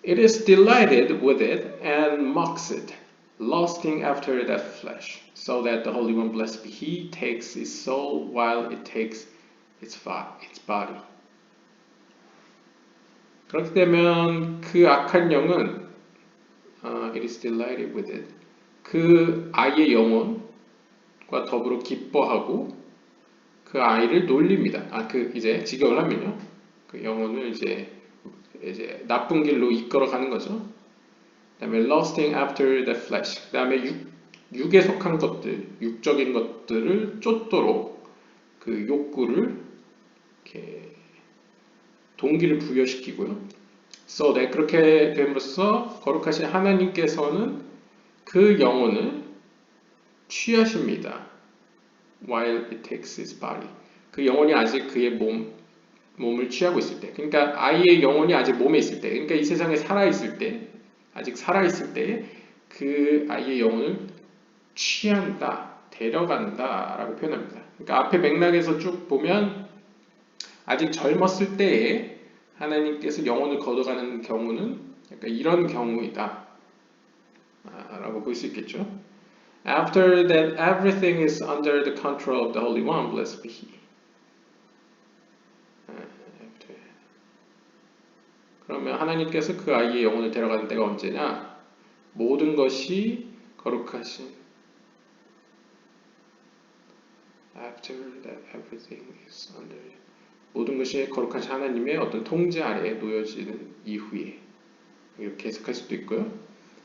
Speaker 1: It is delighted with it and mocks it, lusting after that flesh, so that the Holy One, blessed be He, takes its soul while it takes its body. 그렇게 되면 그 악한 영은 it is delighted with it. 그 아이의 영혼과 더불어 기뻐하고 그 아이를 놀립니다. 그 이제 직역을 하면요. 그 영혼을 이제 나쁜 길로 이끌어가는 거죠. 그다음에 lusting after the flesh. 그다음에 육에 속한 것들, 육적인 것들을 쫓도록 그 욕구를 이렇게 동기를 부여시키고요. So that 그렇게 됨으로써 거룩하신 하나님께서는 그 영혼을 취하십니다. While it takes his body. 그 영혼이 아직 그의 몸을 취하고 있을 때, 그러니까 아이의 영혼이 아직 몸에 있을 때, 그러니까 이 세상에 살아있을 때, 아직 살아있을 때 그 아이의 영혼을 취한다, 데려간다 라고 표현합니다. 그러니까 앞에 맥락에서 쭉 보면 아직 젊었을 때에 하나님께서 영혼을 거둬가는 경우는 약간 이런 경우이다 라고 볼 수 있겠죠. After that everything is under the control of the Holy One, blessed be He. 그러면 하나님께서 그 아이의 영혼을 데려가는 때가 언제냐? 모든 것이 거룩하신 After that everything is under 모든 것이 거룩하신 하나님의 어떤 통제 아래에 놓여지는 이후에 이렇게 해석할 수도 있고요.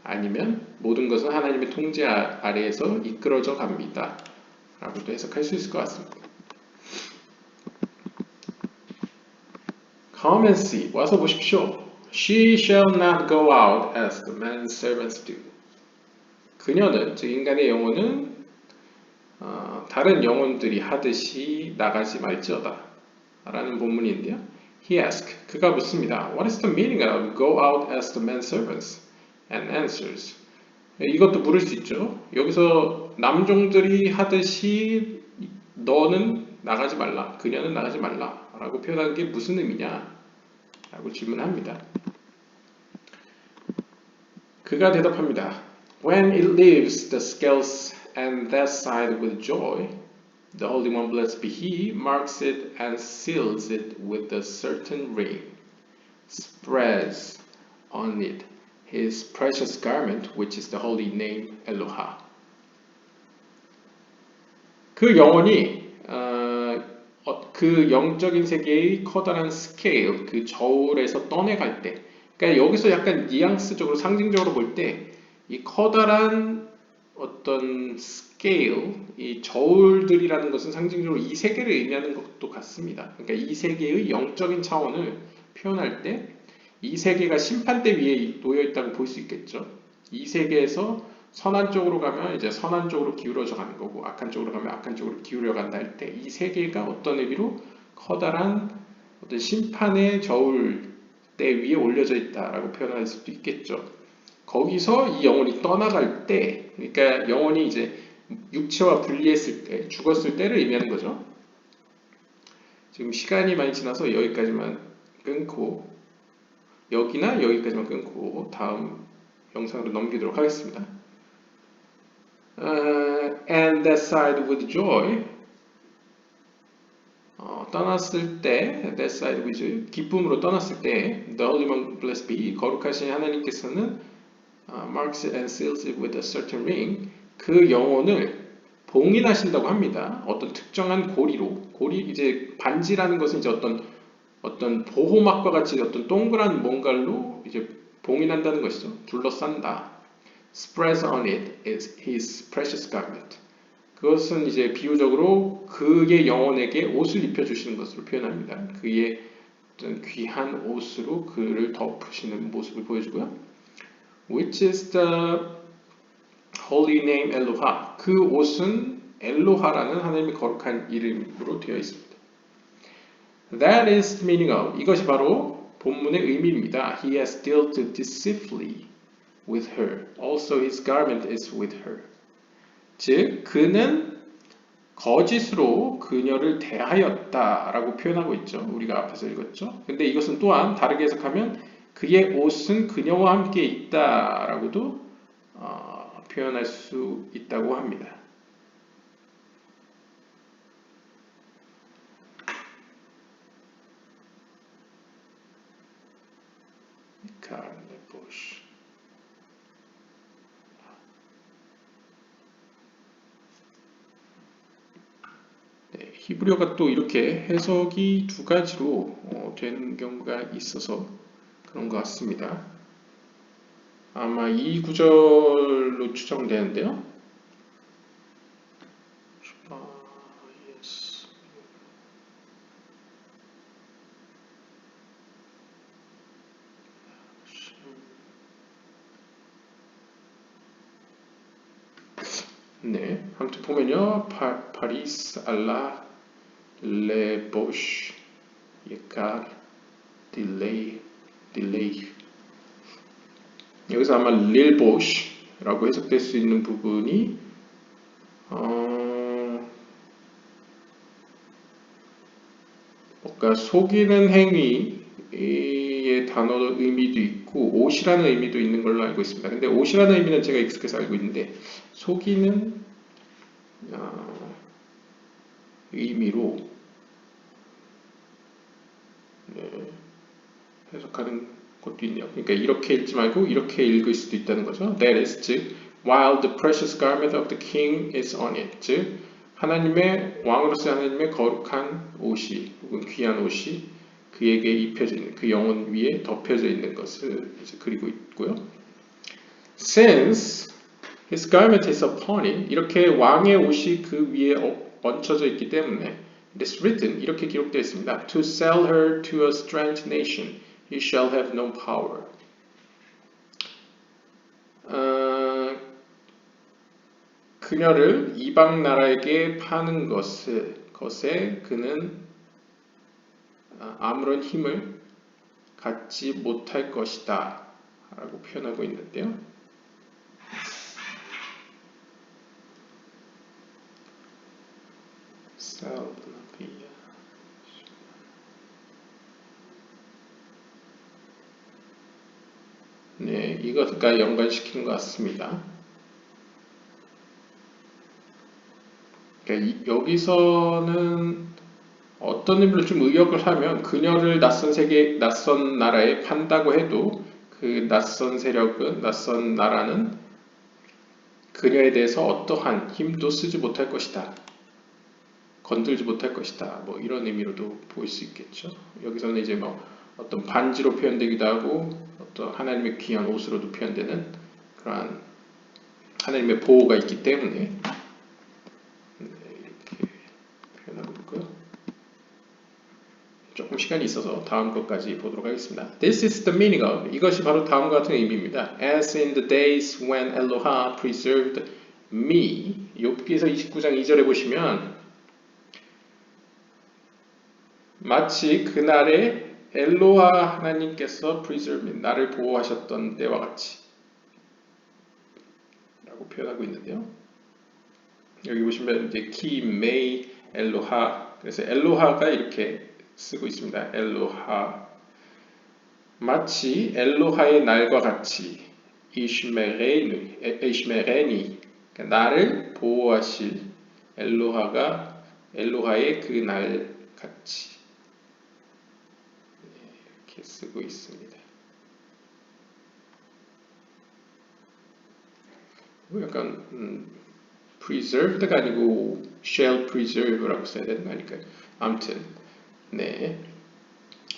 Speaker 1: 아니면 모든 것은 하나님의 통제 아래에서 이끌어져 갑니다. 라고도 해석할 수 있을 것 같습니다. Come and see. 와서 보십시오. She shall not go out as the man's servants do. 그녀는, 즉 인간의 영혼은 다른 영혼들이 하듯이 나가지 말지어다. 라는 본문인데요. He asked, 그가 묻습니다. What is the meaning of go out as the man's servants? And answers. 이것도 물을 수 있죠. 여기서 남종들이 하듯이 너는 나가지 말라. 그녀는 나가지 말라. 라고 표현한 게 무슨 의미냐? 라고 질문합니다. 그가 대답합니다. When it leaves the scales and that side with joy, the Holy One, blessed be He, marks it and seals it with a certain ring, spreads on it His precious garment, which is the holy name Eloha. 그 영혼이 그 영적인 세계의 커다란 스케일, 그 저울에서 떠내갈 때, 그러니까 여기서 약간 뉘앙스적으로 상징적으로 볼 때 이 커다란 어떤 스케일, 이 저울들이라는 것은 상징적으로 이 세계를 의미하는 것도 같습니다. 그러니까 이 세계의 영적인 차원을 표현할 때 이 세계가 심판대 위에 놓여 있다고 볼 수 있겠죠. 이 세계에서 선한 쪽으로 가면 이제 선한 쪽으로 기울어져 가는 거고, 악한 쪽으로 가면 악한 쪽으로 기울여 간다 할 때 이 세계가 어떤 의미로 커다란 어떤 심판의 저울대 위에 올려져 있다라고 표현할 수도 있겠죠. 거기서 이 영혼이 떠나갈 때, 그러니까 영혼이 이제 육체와 분리했을 때, 죽었을 때를 의미하는 거죠. 지금 시간이 많이 지나서 여기까지만 끊고, 여기나 여기까지만 끊고 다음 영상으로 넘기도록 하겠습니다. And that side with joy, 떠났을 때, that side with 기쁨으로 떠났을 때, the Holy One blessed be 거룩하신 하나님께서는 marks and seals it with a certain ring 그 영혼을 봉인하신다고 합니다. 어떤 특정한 고리 이제 반지라는 것은 이제 어떤 보호막과 같이 어떤 동그란 뭔가로 이제 봉인한다는 것이죠. 둘러싼다. Spreads on it is his precious garment. 그것은 이제 비유적으로 그의 영혼에게 옷을 입혀주시는 것으로 표현합니다. 그의 어떤 귀한 옷으로 그를 덮으시는 모습을 보여주고요. Which is the holy name 엘로하. 그 옷은 엘로하라는 하나님의 거룩한 이름으로 되어 있습니다. That is the meaning of. 이것이 바로 본문의 의미입니다. He has dealt deceitfully with her. Also his garment is with her. 즉 그는 거짓으로 그녀를 대하였다라고 표현하고 있죠. 우리가 앞에서 읽었죠. 근데 이것은 또한 다르게 해석하면 그의 옷은 그녀와 함께 있다라고도 표현할 수 있다고 합니다. 히브리어가 또 이렇게 해석이 두 가지로 되는 경우가 있어서 그런 것 같습니다. 아마 이 구절로 추정되는데요. 네, 아무튼 보면요. 파리스 알라 레보시 예칼 딜레이 여기서 아마 릴보시라고 해석될 수 있는 부분이 뭔가 속이는 행위의 단어 의미도 있고 옷이라는 의미도 있는 걸로 알고 있습니다. 근데 옷이라는 의미는 제가 익숙해서 알고 있는데 속이는 의미로 해석하는 것도 있네요. 그러니까 이렇게 읽지 말고 이렇게 읽을 수도 있다는 거죠. That is, 즉, while the precious garment of the king is on it, 즉 하나님의 왕으로서 하나님의 거룩한 옷이 혹은 귀한 옷이 그에게 입혀져 있는 그 영혼 위에 덮여져 있는 것을 이제 그리고 있고요. Since his garment is upon him, 이렇게 왕의 옷이 그 위에 얹혀져 있기 때문에 it is written, 이렇게 기록되어 있습니다. To sell her to a strange nation, he shall have no power. 그녀를 이방 나라에게 파는 것에 그는 아무런 힘을 갖지 못할 것이다 라고 표현하고 있는데요. 네, 이것과 연관시키는 것 같습니다. 그러니까 여기서는 어떤 의미로 좀 의역을 하면 그녀를 낯선 나라에 판다고 해도 그 낯선 세력은, 낯선 나라는 그녀에 대해서 어떠한 힘도 쓰지 못할 것이다. 건들지 못할 것이다. 뭐 이런 의미로도 보일 수 있겠죠. 여기서는 이제 뭐 어떤 반지로 표현되기도 하고 어떤 하나님의 귀한 옷으로도 표현되는 그러한 하나님의 보호가 있기 때문에 이렇게 표현하고 있고요. 조금 시간이 있어서 다음 것까지 보도록 하겠습니다. This is the meaning of. 이것이 바로 다음과 같은 의미입니다. As in the days when Eloha preserved me. 욥기서 29장 2절에 보시면 마치 그날에 엘로하 하나님께서 preserve me, 나를 보호하셨던 때와 같이 라고 표현하고 있는데요. 여기 보시면 이제 키, 메이, 엘로하. 그래서 엘로하가 이렇게 쓰고 있습니다. 엘로하. 마치 엘로하의 날과 같이 이시메레니, 그러니까 나를 보호하실 엘로하의 그 날 같이 이렇게 쓰고 있습니다. 약간 preserved가 아니고 shall preserve라고 써야 되는 거 아닐까요? 아무튼 네.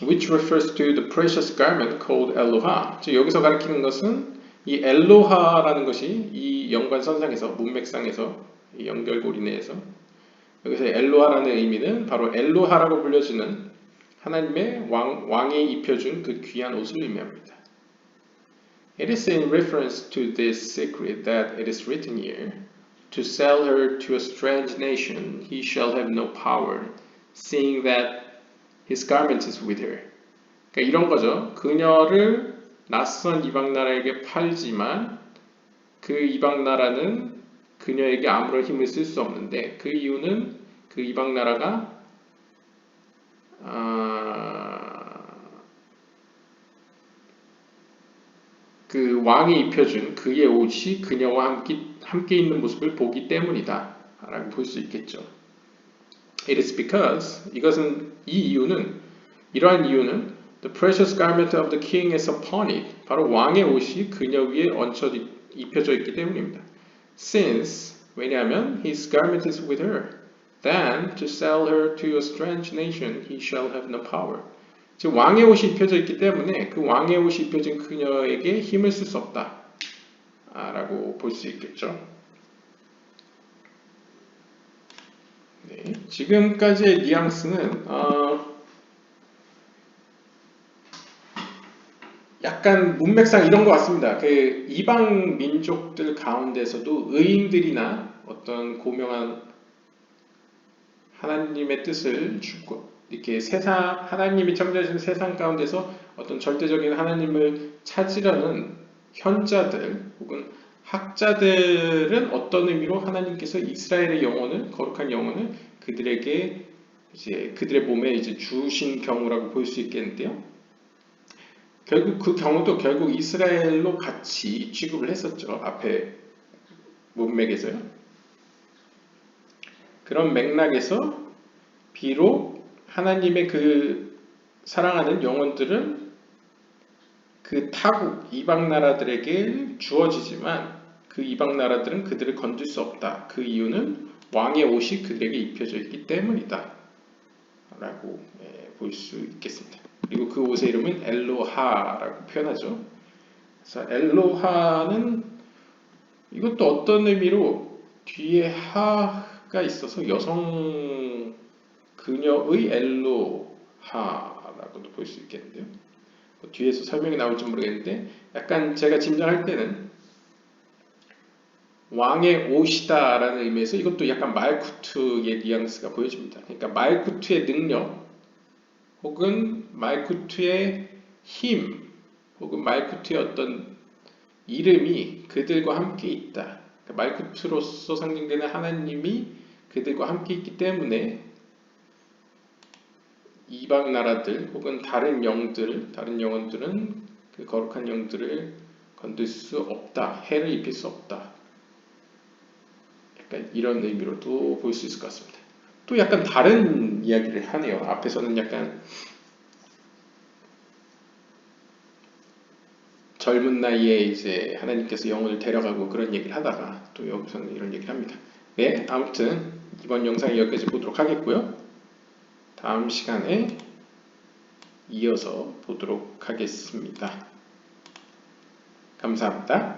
Speaker 1: Which refers to the precious garment called Eloha. 즉 여기서 가리키는 것은 이 엘로하라는 것이 이 연관선상에서 문맥상에서 이 연결고리 내에서 여기서 엘로하라는 의미는 바로 엘로하라고 불려지는 하나님의 왕이 입혀준 그 귀한 옷을 의미합니다. It is in reference to this secret that it is written here, to sell her to a strange nation, he shall have no power, seeing that his garment is with her. 그러니까 이런 거죠. 그녀를 낯선 이방 나라에게 팔지만 그 이방 나라는 그녀에게 아무런 힘을 쓸 수 없는데 그 이유는 그 이방 나라가 그 왕이 입혀준 그의 옷이 그녀와 함께 있는 모습을 보기 때문이다 라고 볼 수 있겠죠. It is because 이러한 이유는 the precious garment of the king is upon it. 바로 왕의 옷이 그녀 위에 입혀져 있기 때문입니다. Since 왜냐하면 his garment is with her, then to sell her to a strange nation he shall have no power. 즉 왕의 옷이 입혀져 있기 때문에 그 왕의 옷이 입혀진 그녀에게 힘을 쓸 수 없다 라고 볼 수 있겠죠. 네, 지금까지의 뉘앙스는 약간 문맥상 이런 것 같습니다. 그 이방 민족들 가운데서도 의인들이나 어떤 고명한 하나님의 뜻을 주고 이렇게 하나님이 창조하신 세상 가운데서 어떤 절대적인 하나님을 찾으려는 현자들 혹은 학자들은 어떤 의미로 하나님께서 이스라엘의 영혼을 거룩한 영혼을 그들에게 이제 그들의 몸에 이제 주신 경우라고 볼 수 있겠는데요. 결국 그 경우도 결국 이스라엘로 같이 취급을 했었죠. 앞에 문맥에서요. 그런 맥락에서 비록 하나님의 그 사랑하는 영혼들은 그 타국 이방 나라들에게 주어지지만 그 이방 나라들은 그들을 건들 수 없다. 그 이유는 왕의 옷이 그들에게 입혀져 있기 때문이다 라고 볼 수 있겠습니다. 그리고 그 옷의 이름은 엘로하라고 표현하죠. 그래서 엘로하는 이것도 어떤 의미로 뒤에 하가 있어서 여성 그녀의 엘로하라고도 볼 수 있겠는데요. 뒤에서 설명이 나올지 모르겠는데 약간 제가 짐작할 때는 왕의 옷이다 라는 의미에서 이것도 약간 말쿠트의 뉘앙스가 보여집니다. 그러니까 말쿠트의 능력 혹은 말쿠트의 힘 혹은 말쿠트의 어떤 이름이 그들과 함께 있다. 그러니까 말쿠트로서 상징되는 하나님이 그들과 함께 있기 때문에 이방 나라들 혹은 다른 영혼들은 그 거룩한 영들을 건들 수 없다. 해를 입힐 수 없다. 약간 이런 의미로도 볼 수 있을 것 같습니다. 또 약간 다른 이야기를 하네요. 앞에서는 약간 젊은 나이에 이제 하나님께서 영혼을 데려가고 그런 얘기를 하다가 또 여기서는 이런 얘기를 합니다. 네, 아무튼 이번 영상 여기까지 보도록 하겠고요. 다음 시간에 이어서 보도록 하겠습니다. 감사합니다.